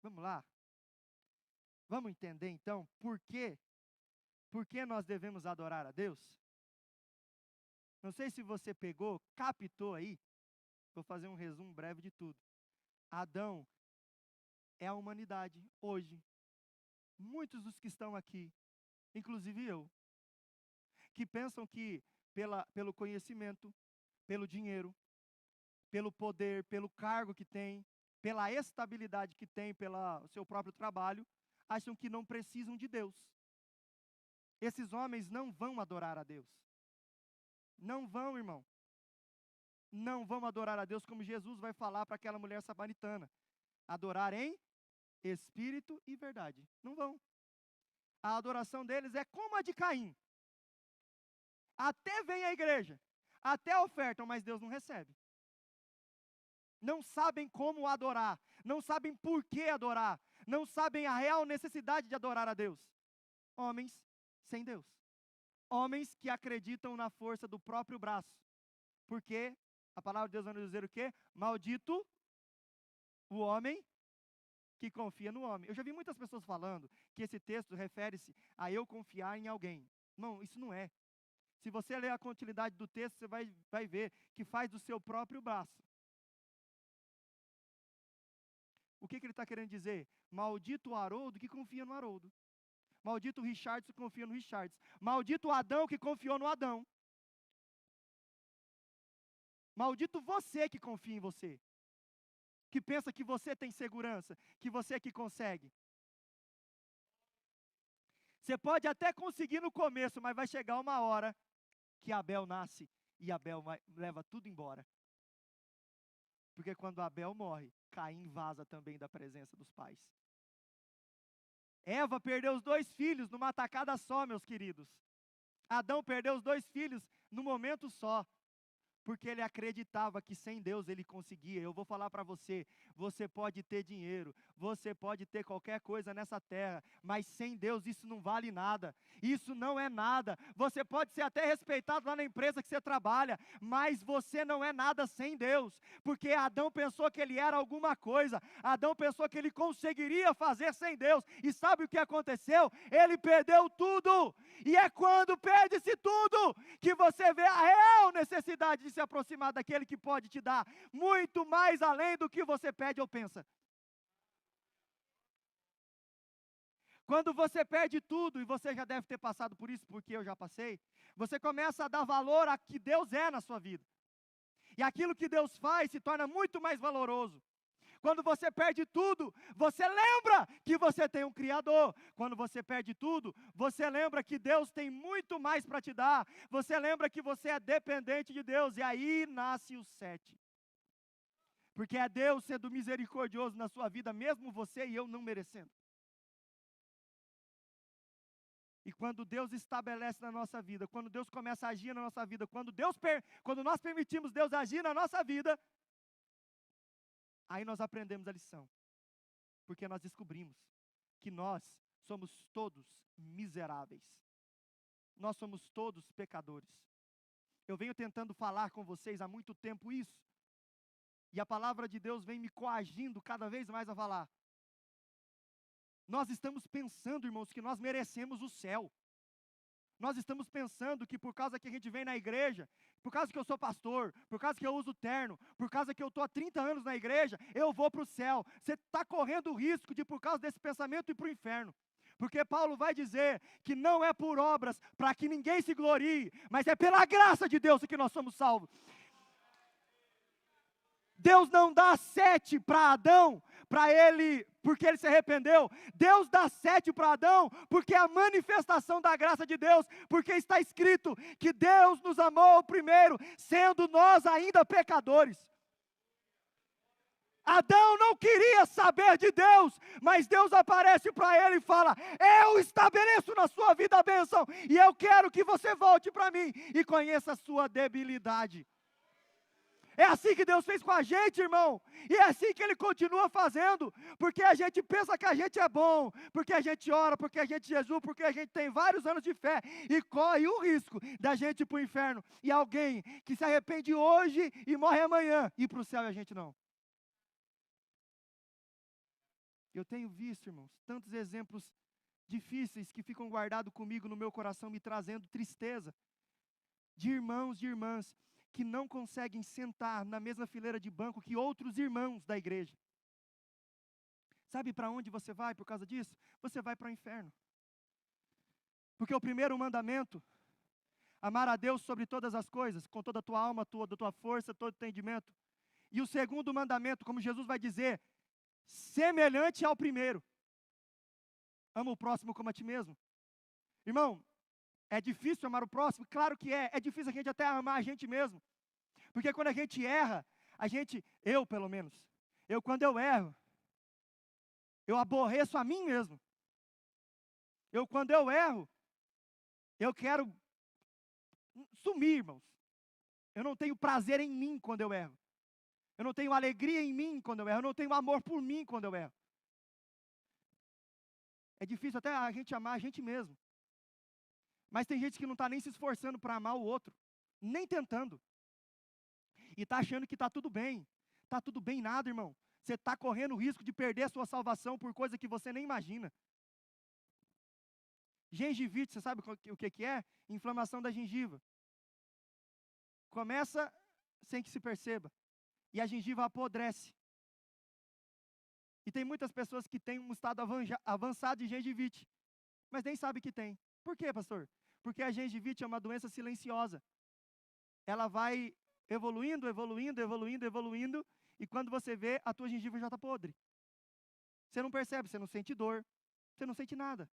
Vamos lá? Vamos entender então por que nós devemos adorar a Deus? Não sei se você pegou, captou aí, vou fazer um resumo breve de tudo. Adão é a humanidade hoje. Muitos dos que estão aqui, inclusive eu, que pensam que pelo conhecimento, pelo dinheiro, pelo poder, pelo cargo que tem, pela estabilidade que tem, pelo seu próprio trabalho, acham que não precisam de Deus. Esses homens não vão adorar a Deus. Não vão, irmão. Não vão adorar a Deus como Jesus vai falar para aquela mulher samaritana. Adorar em espírito e verdade. Não vão. A adoração deles é como a de Caim. Até vem a igreja, até ofertam, mas Deus não recebe. Não sabem como adorar, não sabem por que adorar, não sabem a real necessidade de adorar a Deus. Homens sem Deus. Homens que acreditam na força do próprio braço. Porque a palavra de Deus vai nos dizer o quê? Maldito o homem que confia no homem. Eu já vi muitas pessoas falando que esse texto refere-se a eu confiar em alguém. Não, isso não é. Se você ler a continuidade do texto, você vai ver que faz do seu próprio braço. O que ele está querendo dizer? Maldito o Haroldo que confia no Haroldo. Maldito o Richardson que confia no Richardson. Maldito o Adão que confiou no Adão. Maldito você que confia em você. Que pensa que você tem segurança, que você que consegue. Você pode até conseguir no começo, mas vai chegar uma hora que Abel nasce e Abel leva tudo embora. Porque quando Abel morre, Caim vaza também da presença dos pais. Eva perdeu os 2 filhos numa tacada só, meus queridos. Adão perdeu os 2 filhos num momento só. Porque ele acreditava que sem Deus ele conseguia. Eu vou falar para você, você pode ter dinheiro, você pode ter qualquer coisa nessa terra, mas sem Deus isso não vale nada, isso não é nada. Você pode ser até respeitado lá na empresa que você trabalha, mas você não é nada sem Deus, porque Adão pensou que ele era alguma coisa, Adão pensou que ele conseguiria fazer sem Deus, e sabe o que aconteceu? Ele perdeu tudo, e é quando perde-se tudo, que você vê a real necessidade de se aproximar daquele que pode te dar muito mais além do que você pede ou pensa. Quando você perde tudo, e você já deve ter passado por isso, porque eu já passei, você começa a dar valor a que Deus é na sua vida. E aquilo que Deus faz se torna muito mais valoroso. Quando você perde tudo, você lembra que você tem um Criador. Quando você perde tudo, você lembra que Deus tem muito mais para te dar. Você lembra que você é dependente de Deus. E aí nasce o 7. Porque é Deus sendo misericordioso na sua vida, mesmo você e eu não merecendo. E quando Deus estabelece na nossa vida, quando Deus começa a agir na nossa vida, quando nós permitimos Deus agir na nossa vida, aí nós aprendemos a lição, porque nós descobrimos que nós somos todos miseráveis, nós somos todos pecadores. Eu venho tentando falar com vocês há muito tempo isso, e a palavra de Deus vem me coagindo cada vez mais a falar. Nós estamos pensando, irmãos, que nós merecemos o céu. Nós estamos pensando que por causa que a gente vem na igreja, por causa que eu sou pastor, por causa que eu uso terno, por causa que eu estou há 30 anos na igreja, eu vou para o céu. Você está correndo o risco de, por causa desse pensamento, ir para o inferno. Porque Paulo vai dizer que não é por obras para que ninguém se glorie, mas é pela graça de Deus que nós somos salvos. Deus não dá 7 para Adão, porque ele se arrependeu. Deus dá 7 para Adão, porque é a manifestação da graça de Deus, porque está escrito que Deus nos amou primeiro, sendo nós ainda pecadores. Adão não queria saber de Deus, mas Deus aparece para ele e fala: eu estabeleço na sua vida a bênção, e eu quero que você volte para mim e conheça a sua debilidade. É assim que Deus fez com a gente, irmão, e é assim que Ele continua fazendo, porque a gente pensa que a gente é bom, porque a gente ora, porque a gente jejua, porque a gente tem vários anos de fé, e corre o risco da gente ir para o inferno, e alguém que se arrepende hoje e morre amanhã, ir para o céu e a gente não. Eu tenho visto, irmãos, tantos exemplos difíceis que ficam guardados comigo no meu coração, me trazendo tristeza, de irmãos, de irmãs, que não conseguem sentar na mesma fileira de banco que outros irmãos da igreja. Sabe para onde você vai por causa disso? Você vai para o inferno. Porque o primeiro mandamento, amar a Deus sobre todas as coisas, com toda a tua alma, toda a tua força, todo o entendimento. E o segundo mandamento, como Jesus vai dizer, semelhante ao primeiro. Ama o próximo como a ti mesmo. Irmão, é difícil amar o próximo? Claro que é. É difícil a gente até amar a gente mesmo. Porque quando a gente erra, eu pelo menos, quando eu erro, eu aborreço a mim mesmo. Quando eu erro, eu quero sumir, irmãos. Eu não tenho prazer em mim quando eu erro. Eu não tenho alegria em mim quando eu erro. Eu não tenho amor por mim quando eu erro. É difícil até a gente amar a gente mesmo. Mas tem gente que não está nem se esforçando para amar o outro, nem tentando. E está achando que está tudo bem. Está tudo bem nada, irmão. Você está correndo o risco de perder a sua salvação por coisa que você nem imagina. Gengivite, você sabe o que é? Inflamação da gengiva. Começa sem que se perceba. E a gengiva apodrece. E tem muitas pessoas que têm um estado avançado de gengivite, mas nem sabem que tem. Por quê, pastor? Porque a gengivite é uma doença silenciosa. Ela vai evoluindo, evoluindo, evoluindo, evoluindo, e quando você vê, a tua gengiva já está podre. Você não percebe, você não sente dor, você não sente nada.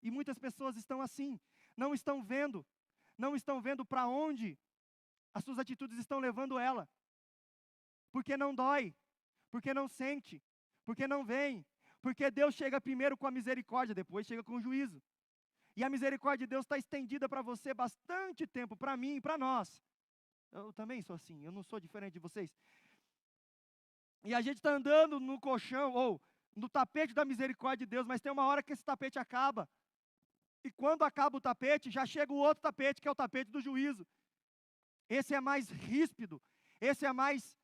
E muitas pessoas estão assim, não estão vendo para onde as suas atitudes estão levando ela. Porque não dói, porque não sente, porque não vem, porque Deus chega primeiro com a misericórdia, depois chega com o juízo. E a misericórdia de Deus está estendida para você bastante tempo, para mim e para nós. Eu também sou assim, eu não sou diferente de vocês. E a gente está andando no colchão, ou no tapete da misericórdia de Deus, mas tem uma hora que esse tapete acaba. E quando acaba o tapete, já chega o outro tapete, que é o tapete do juízo. Esse é mais ríspido, esse é mais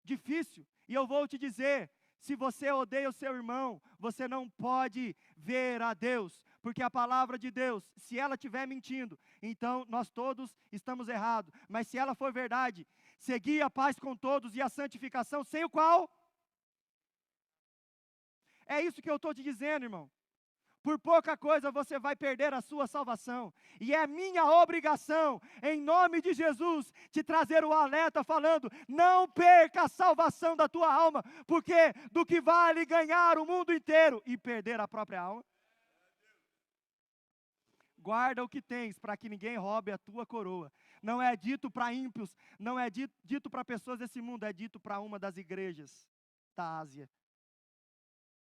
difícil. E eu vou te dizer, se você odeia o seu irmão, você não pode ver a Deus, porque a palavra de Deus, se ela estiver mentindo, então nós todos estamos errados. Mas se ela for verdade, segui a paz com todos e a santificação, sem o qual? É isso que eu estou te dizendo, irmão. Por pouca coisa você vai perder a sua salvação. E é minha obrigação, em nome de Jesus, te trazer o alerta falando, não perca a salvação da tua alma, porque do que vale ganhar o mundo inteiro e perder a própria alma? Guarda o que tens, para que ninguém roube a tua coroa. Não é dito para ímpios, não é dito para pessoas desse mundo, é dito para uma das igrejas da Ásia.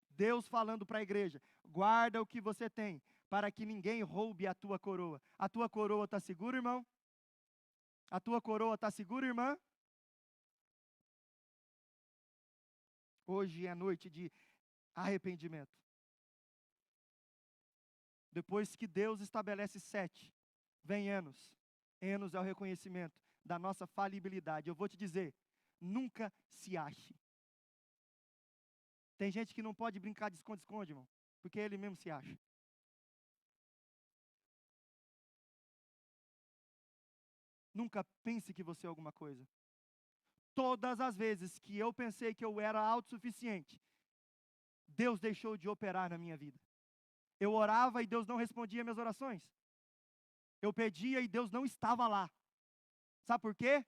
Deus falando para a igreja, guarda o que você tem, para que ninguém roube a tua coroa. A tua coroa está segura, irmão? A tua coroa está segura, irmã? Hoje é noite de arrependimento. Depois que Deus estabelece 7, vem Enos. Enos é o reconhecimento da nossa falibilidade. Eu vou te dizer, nunca se ache. Tem gente que não pode brincar de esconde-esconde, irmão, porque ele mesmo se acha. Nunca pense que você é alguma coisa. Todas as vezes que eu pensei que eu era autossuficiente, Deus deixou de operar na minha vida. Eu orava e Deus não respondia minhas orações. Eu pedia e Deus não estava lá. Sabe por quê?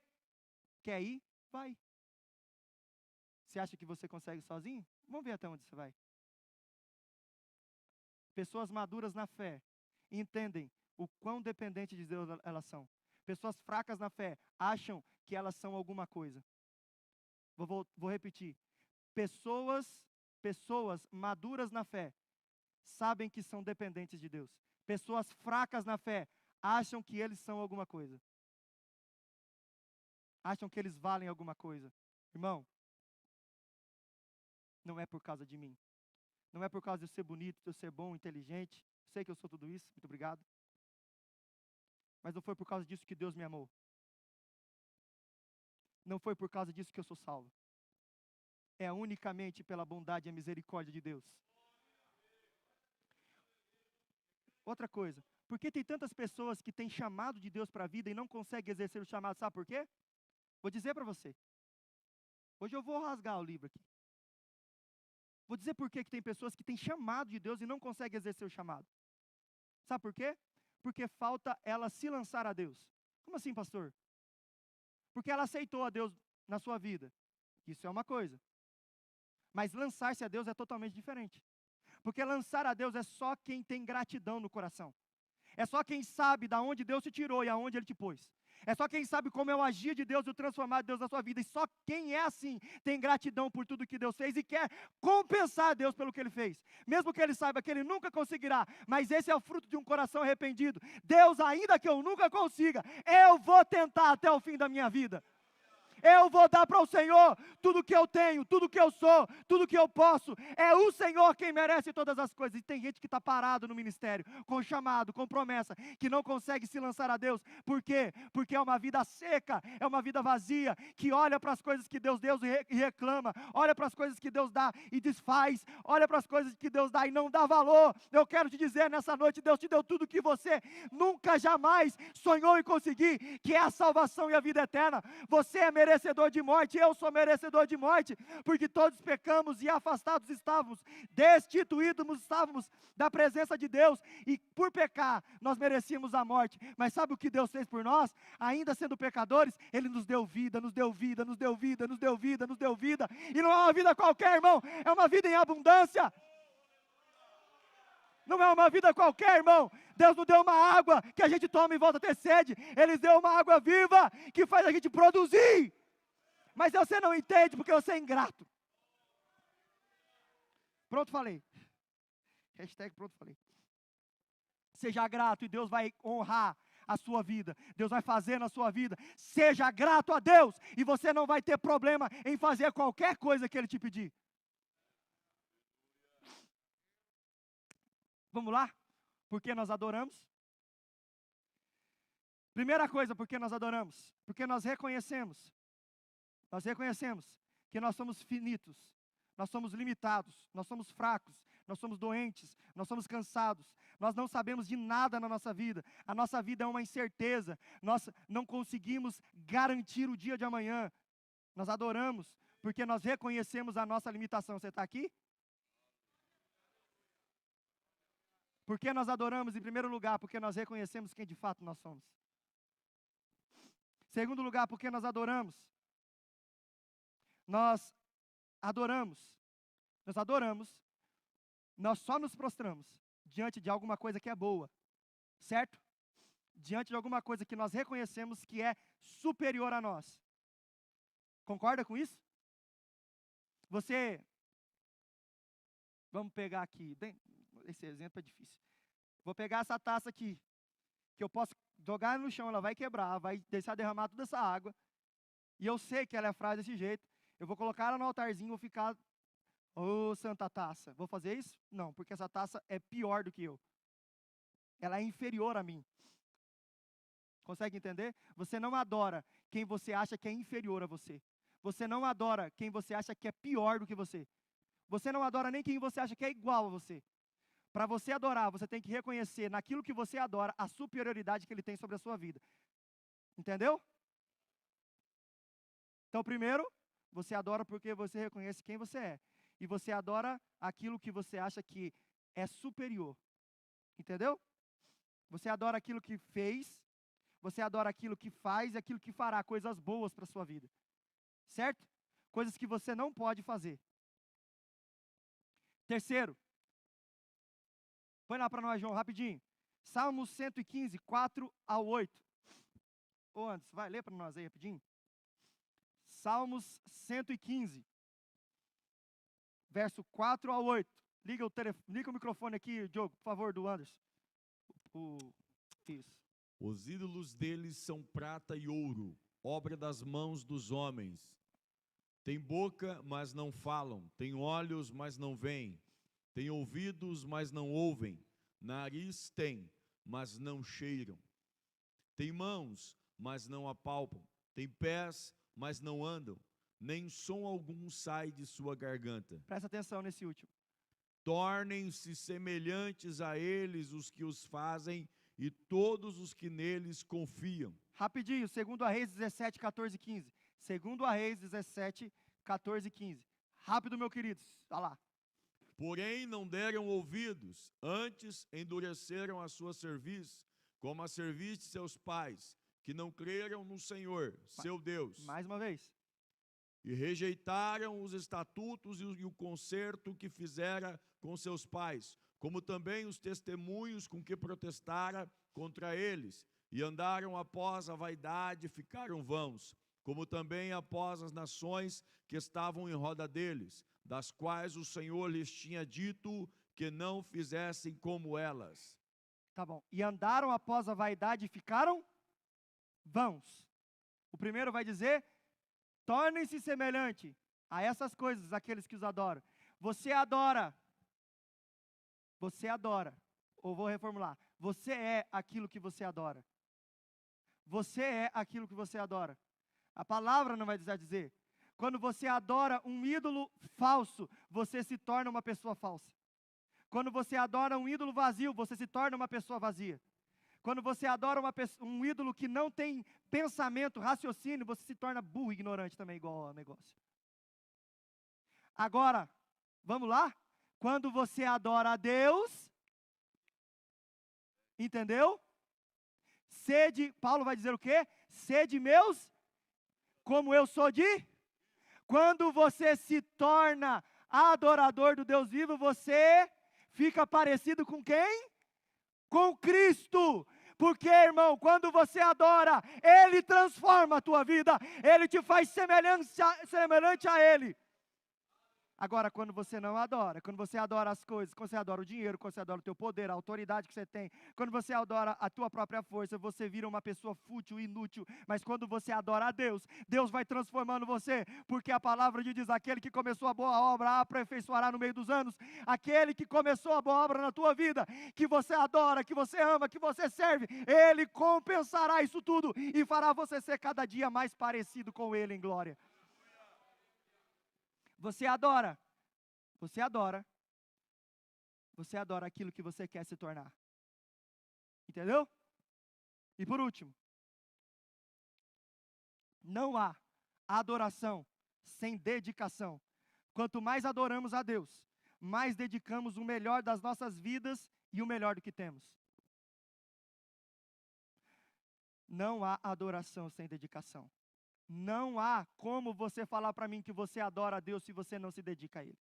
Quer ir? Vai. Você acha que você consegue sozinho? Vamos ver até onde você vai. Pessoas maduras na fé entendem o quão dependente de Deus elas são. Pessoas fracas na fé acham que elas são alguma coisa. Vou repetir. Pessoas maduras na fé sabem que são dependentes de Deus. Pessoas fracas na fé acham que eles são alguma coisa. Acham que eles valem alguma coisa. Irmão, não é por causa de mim. Não é por causa de eu ser bonito, de eu ser bom, inteligente. Sei que eu sou tudo isso, muito obrigado. Mas não foi por causa disso que Deus me amou. Não foi por causa disso que eu sou salvo. É unicamente pela bondade e a misericórdia de Deus. Outra coisa, por que tem tantas pessoas que têm chamado de Deus para a vida e não conseguem exercer o chamado? Sabe por quê? Vou dizer para você. Hoje eu vou rasgar o livro aqui. Vou dizer por que tem pessoas que têm chamado de Deus e não conseguem exercer o chamado. Sabe por quê? Porque falta ela se lançar a Deus. Como assim, pastor? Porque ela aceitou a Deus na sua vida. Isso é uma coisa. Mas lançar-se a Deus é totalmente diferente. Porque lançar a Deus é só quem tem gratidão no coração. É só quem sabe de onde Deus te tirou e aonde Ele te pôs. É só quem sabe como é o agir de Deus e o transformar de Deus na sua vida. E só quem é assim tem gratidão por tudo que Deus fez e quer compensar a Deus pelo que Ele fez. Mesmo que ele saiba que ele nunca conseguirá, mas esse é o fruto de um coração arrependido. Deus, ainda que eu nunca consiga, eu vou tentar até o fim da minha vida. Eu vou dar para o Senhor tudo que eu tenho, tudo que eu sou, tudo que eu posso. É o Senhor quem merece todas as coisas. E tem gente que está parado no ministério, com chamado, com promessa, que não consegue se lançar a Deus. Por quê? Porque é uma vida seca, é uma vida vazia, que olha para as coisas que Deus deu e reclama, olha para as coisas que Deus dá e desfaz, olha para as coisas que Deus dá e não dá valor. Eu quero te dizer nessa noite, Deus te deu tudo que você nunca jamais sonhou em conseguir, que é a salvação e a vida eterna. Você é merecedor merecedor de morte, eu sou merecedor de morte, porque todos pecamos e afastados estávamos, destituídos estávamos da presença de Deus, e por pecar nós merecíamos a morte. Mas sabe o que Deus fez por nós? Ainda sendo pecadores, Ele nos deu vida, nos deu vida, nos deu vida, nos deu vida, nos deu vida, e não é uma vida qualquer, irmão, é uma vida em abundância. Não é uma vida qualquer, irmão. Deus não deu uma água que a gente toma e volta a ter sede. Ele deu uma água viva que faz a gente produzir. Mas você não entende porque você é ingrato. Pronto, falei. Hashtag pronto, falei. Seja grato e Deus vai honrar a sua vida. Deus vai fazer na sua vida. Seja grato a Deus e você não vai ter problema em fazer qualquer coisa que Ele te pedir. Vamos lá? Por que nós adoramos? Primeira coisa, por que nós adoramos? Porque nós reconhecemos que nós somos finitos, nós somos limitados, nós somos fracos, nós somos doentes, nós somos cansados, nós não sabemos de nada na nossa vida, a nossa vida é uma incerteza, nós não conseguimos garantir o dia de amanhã. Nós adoramos porque nós reconhecemos a nossa limitação. Você está aqui? Por que nós adoramos? Em primeiro lugar, porque nós reconhecemos quem de fato nós somos. Segundo lugar, porque nós adoramos? Nós só nos prostramos diante de alguma coisa que é boa, certo? Diante de alguma coisa que nós reconhecemos que é superior a nós. Concorda com isso? Vamos pegar aqui, esse exemplo é difícil. Vou pegar essa taça aqui, que eu posso jogar no chão, ela vai quebrar, vai deixar derramar toda essa água, e eu sei que ela é frágil desse jeito, eu vou colocar ela no altarzinho, vou ficar, santa taça, vou fazer isso? Não, porque essa taça é pior do que eu. Ela é inferior a mim. Consegue entender? Você não adora quem você acha que é inferior a você. Você não adora quem você acha que é pior do que você. Você não adora nem quem você acha que é igual a você. Para você adorar, você tem que reconhecer naquilo que você adora a superioridade que Ele tem sobre a sua vida. Entendeu? Então, primeiro, você adora porque você reconhece quem você é. E você adora aquilo que você acha que é superior. Entendeu? Você adora aquilo que fez, você adora aquilo que faz e aquilo que fará coisas boas para a sua vida. Certo? Coisas que você não pode fazer. Terceiro, põe lá para nós, João, rapidinho. Salmos 115, 4 ao 8. Ô Anderson, vai ler para nós aí rapidinho. Salmos 115, verso 4 ao 8. Liga o microfone aqui, Diogo, por favor, do Anderson. Isso. Os ídolos deles são prata e ouro, obra das mãos dos homens. Tem boca, mas não falam. Tem olhos, mas não veem. Tem ouvidos, mas não ouvem. Nariz tem, mas não cheiram. Tem mãos, mas não apalpam. Tem pés, mas não andam. Nem som algum sai de sua garganta. Presta atenção nesse último. Tornem-se semelhantes a eles os que os fazem e todos os que neles confiam. Rapidinho, 2 Reis 17, 14 e 15. 2 Reis 17, 14 e 15. Rápido, meu querido. Olha lá. Porém não deram ouvidos, antes endureceram a sua cerviz, como a cerviz de seus pais, que não creram no Senhor, seu Deus. Mais uma vez. E rejeitaram os estatutos e o concerto que fizera com seus pais, como também os testemunhos com que protestara contra eles, e andaram após a vaidade e ficaram vãos, como também após as nações que estavam em roda deles, das quais o Senhor lhes tinha dito que não fizessem como elas. Tá bom. E andaram após a vaidade e ficaram vãos. O primeiro vai dizer: tornem-se semelhante a essas coisas, aqueles que os adoram. Você adora, ou vou reformular, você é aquilo que você adora. Você é aquilo que você adora. A palavra não vai dizer. Quando você adora um ídolo falso, você se torna uma pessoa falsa. Quando você adora um ídolo vazio, você se torna uma pessoa vazia. Quando você adora um ídolo que não tem pensamento, raciocínio, você se torna burro e ignorante também, igual ao negócio. Agora, vamos lá? Quando você adora a Deus, entendeu? Paulo vai dizer o quê? Sede meus, como eu sou de. Quando você se torna adorador do Deus vivo, você fica parecido com quem? Com Cristo. Porque, irmão, quando você adora, Ele transforma a tua vida, Ele te faz semelhante a Ele. Agora, quando você não adora, quando você adora as coisas, quando você adora o dinheiro, quando você adora o teu poder, a autoridade que você tem, quando você adora a tua própria força, você vira uma pessoa fútil, inútil. Mas quando você adora a Deus, Deus vai transformando você, porque a palavra diz, aquele que começou a boa obra, a aperfeiçoará no meio dos anos. Aquele que começou a boa obra na tua vida, que você adora, que você ama, que você serve, Ele compensará isso tudo e fará você ser cada dia mais parecido com Ele em glória. Você adora aquilo que você quer se tornar. Entendeu? E por último, não há adoração sem dedicação. Quanto mais adoramos a Deus, mais dedicamos o melhor das nossas vidas e o melhor do que temos. Não há adoração sem dedicação. Não há como você falar para mim que você adora a Deus se você não se dedica a Ele.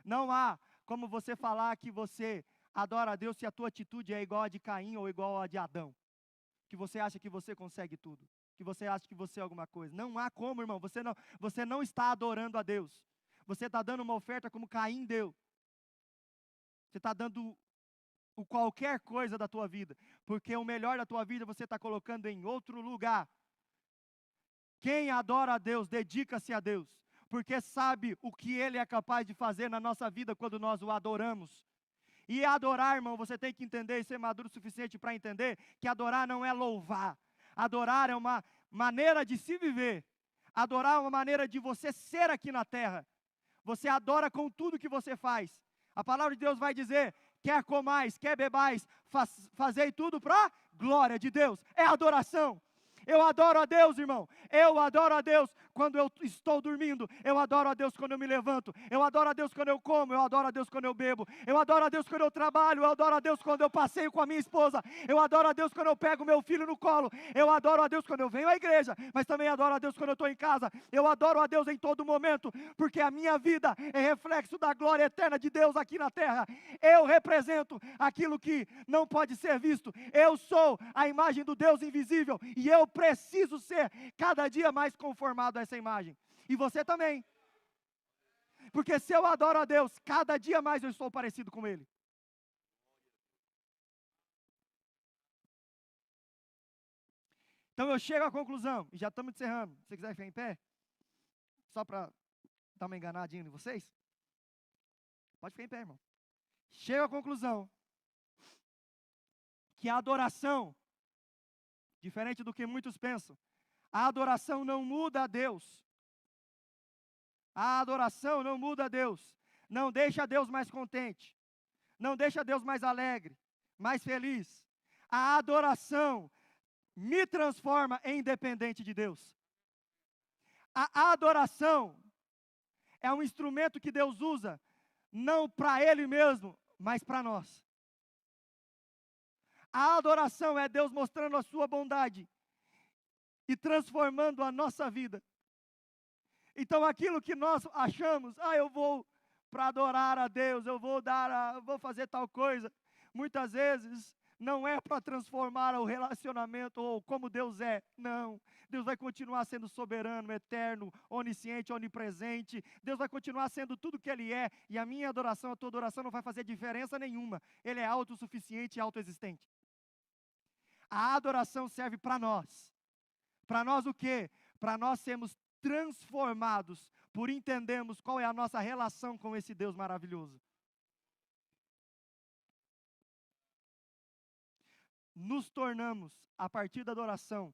Não há como você falar que você adora a Deus se a tua atitude é igual a de Caim ou igual a de Adão. Que você acha que você consegue tudo. Que você acha que você é alguma coisa. Não há como, irmão. Você não está adorando a Deus. Você está dando uma oferta como Caim deu. Você está dando qualquer coisa da tua vida. Porque o melhor da tua vida você está colocando em outro lugar. Quem adora a Deus, dedica-se a Deus, porque sabe o que Ele é capaz de fazer na nossa vida quando nós o adoramos. E adorar, irmão, você tem que entender e ser maduro o suficiente para entender que adorar não é louvar. Adorar é uma maneira de se viver. Adorar é uma maneira de você ser aqui na terra. Você adora com tudo que você faz. A palavra de Deus vai dizer, quer comais, quer bebais, fazei tudo para a glória de Deus. É adoração. Eu adoro a Deus, irmão. Eu adoro a Deus quando eu estou dormindo. Eu adoro a Deus quando eu me levanto. Eu adoro a Deus quando eu como. Eu adoro a Deus quando eu bebo. Eu adoro a Deus quando eu trabalho. Eu adoro a Deus quando eu passeio com a minha esposa. Eu adoro a Deus quando eu pego meu filho no colo. Eu adoro a Deus quando eu venho à igreja. Mas também adoro a Deus quando eu estou em casa. Eu adoro a Deus em todo momento. Porque a minha vida é reflexo da glória eterna de Deus aqui na terra. Eu represento aquilo que não pode ser visto. Eu sou a imagem do Deus invisível. E eu preciso ser cada dia mais conformado a essa imagem. E você também. Porque se eu adoro a Deus, cada dia mais eu estou parecido com Ele. Então eu chego à conclusão, e já estamos encerrando. Se você quiser ficar em pé, só para dar uma enganadinha em vocês. Pode ficar em pé, irmão. Chego à conclusão que a adoração, diferente do que muitos pensam, a adoração não muda a Deus. A adoração não muda a Deus. Não deixa Deus mais contente. Não deixa Deus mais alegre, mais feliz. A adoração me transforma em dependente de Deus. A adoração é um instrumento que Deus usa, não para Ele mesmo, mas para nós. A adoração é Deus mostrando a sua bondade e transformando a nossa vida. Então aquilo que nós achamos, eu vou para adorar a Deus, eu vou fazer tal coisa, muitas vezes não é para transformar o relacionamento ou como Deus é, não. Deus vai continuar sendo soberano, eterno, onisciente, onipresente. Deus vai continuar sendo tudo que Ele é, e a minha adoração, a tua adoração não vai fazer diferença nenhuma. Ele é autossuficiente e autoexistente. A adoração serve para nós. Para nós o quê? Para nós sermos transformados por entendermos qual é a nossa relação com esse Deus maravilhoso. Nos tornamos, a partir da adoração,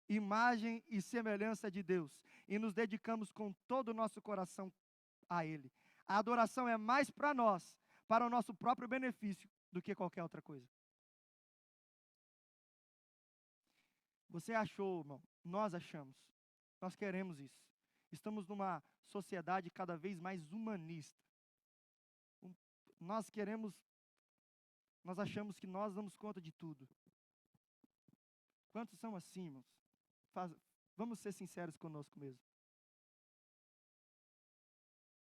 imagem e semelhança de Deus, e nos dedicamos com todo o nosso coração a Ele. A adoração é mais para nós, para o nosso próprio benefício, do que qualquer outra coisa. Você achou, irmão? Nós achamos. Nós queremos isso. Estamos numa sociedade cada vez mais humanista. Nós achamos que nós damos conta de tudo. Quantos são assim, irmãos? Vamos ser sinceros conosco mesmo.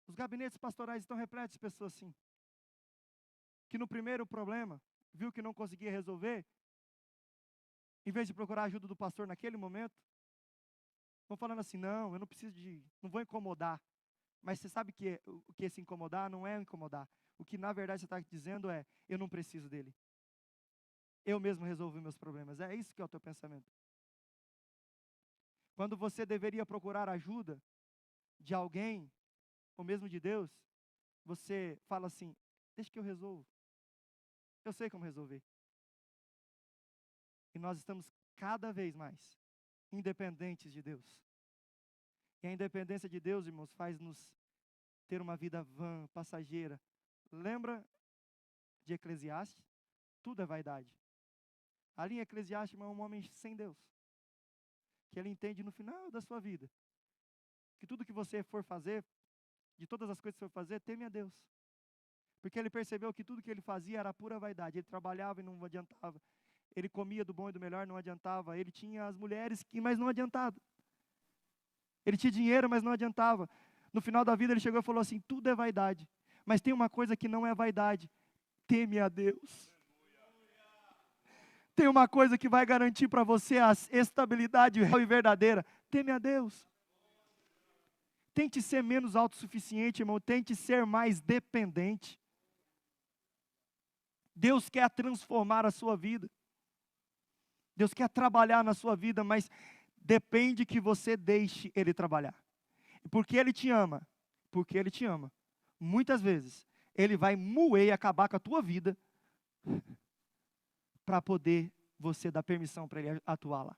Os gabinetes pastorais estão repletos de pessoas assim, que no primeiro problema, viu que não conseguia resolver, em vez de procurar a ajuda do pastor naquele momento, vão falando assim, não, eu não vou incomodar. Mas você sabe que o que é se incomodar não é incomodar. O que na verdade você está dizendo é, eu não preciso dele. Eu mesmo resolvo meus problemas. É isso que é o teu pensamento. Quando você deveria procurar ajuda de alguém, ou mesmo de Deus, você fala assim, deixa que eu resolvo. Eu sei como resolver. E nós estamos cada vez mais independentes de Deus. E a independência de Deus, irmãos, faz-nos ter uma vida vã, passageira. Lembra de Eclesiastes? Tudo é vaidade. Ali em Eclesiastes é um homem sem Deus. Que ele entende no final da sua vida que tudo que você for fazer, de todas as coisas que você for fazer, teme a Deus. Porque ele percebeu que tudo que ele fazia era pura vaidade. Ele trabalhava e não adiantava. Ele comia do bom e do melhor, não adiantava. Ele tinha as mulheres, mas não adiantava. Ele tinha dinheiro, mas não adiantava. No final da vida ele chegou e falou assim, tudo é vaidade. Mas tem uma coisa que não é vaidade. Teme a Deus. Tem uma coisa que vai garantir para você a estabilidade real e verdadeira. Teme a Deus. Tente ser menos autossuficiente, irmão. Tente ser mais dependente. Deus quer transformar a sua vida. Deus quer trabalhar na sua vida, mas depende que você deixe Ele trabalhar. Porque Ele te ama. Porque Ele te ama. Muitas vezes, Ele vai moer e acabar com a tua vida para poder você dar permissão para Ele atuar lá.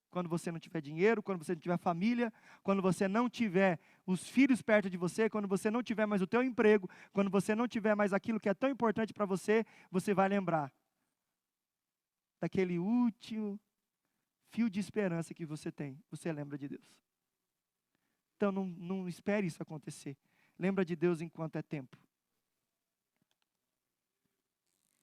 Quando você não tiver dinheiro, quando você não tiver família, quando você não tiver os filhos perto de você, quando você não tiver mais o teu emprego, quando você não tiver mais aquilo que é tão importante para você, você vai lembrar daquele último fio de esperança que você tem. Você lembra de Deus. Então não espere isso acontecer. Lembra de Deus enquanto é tempo.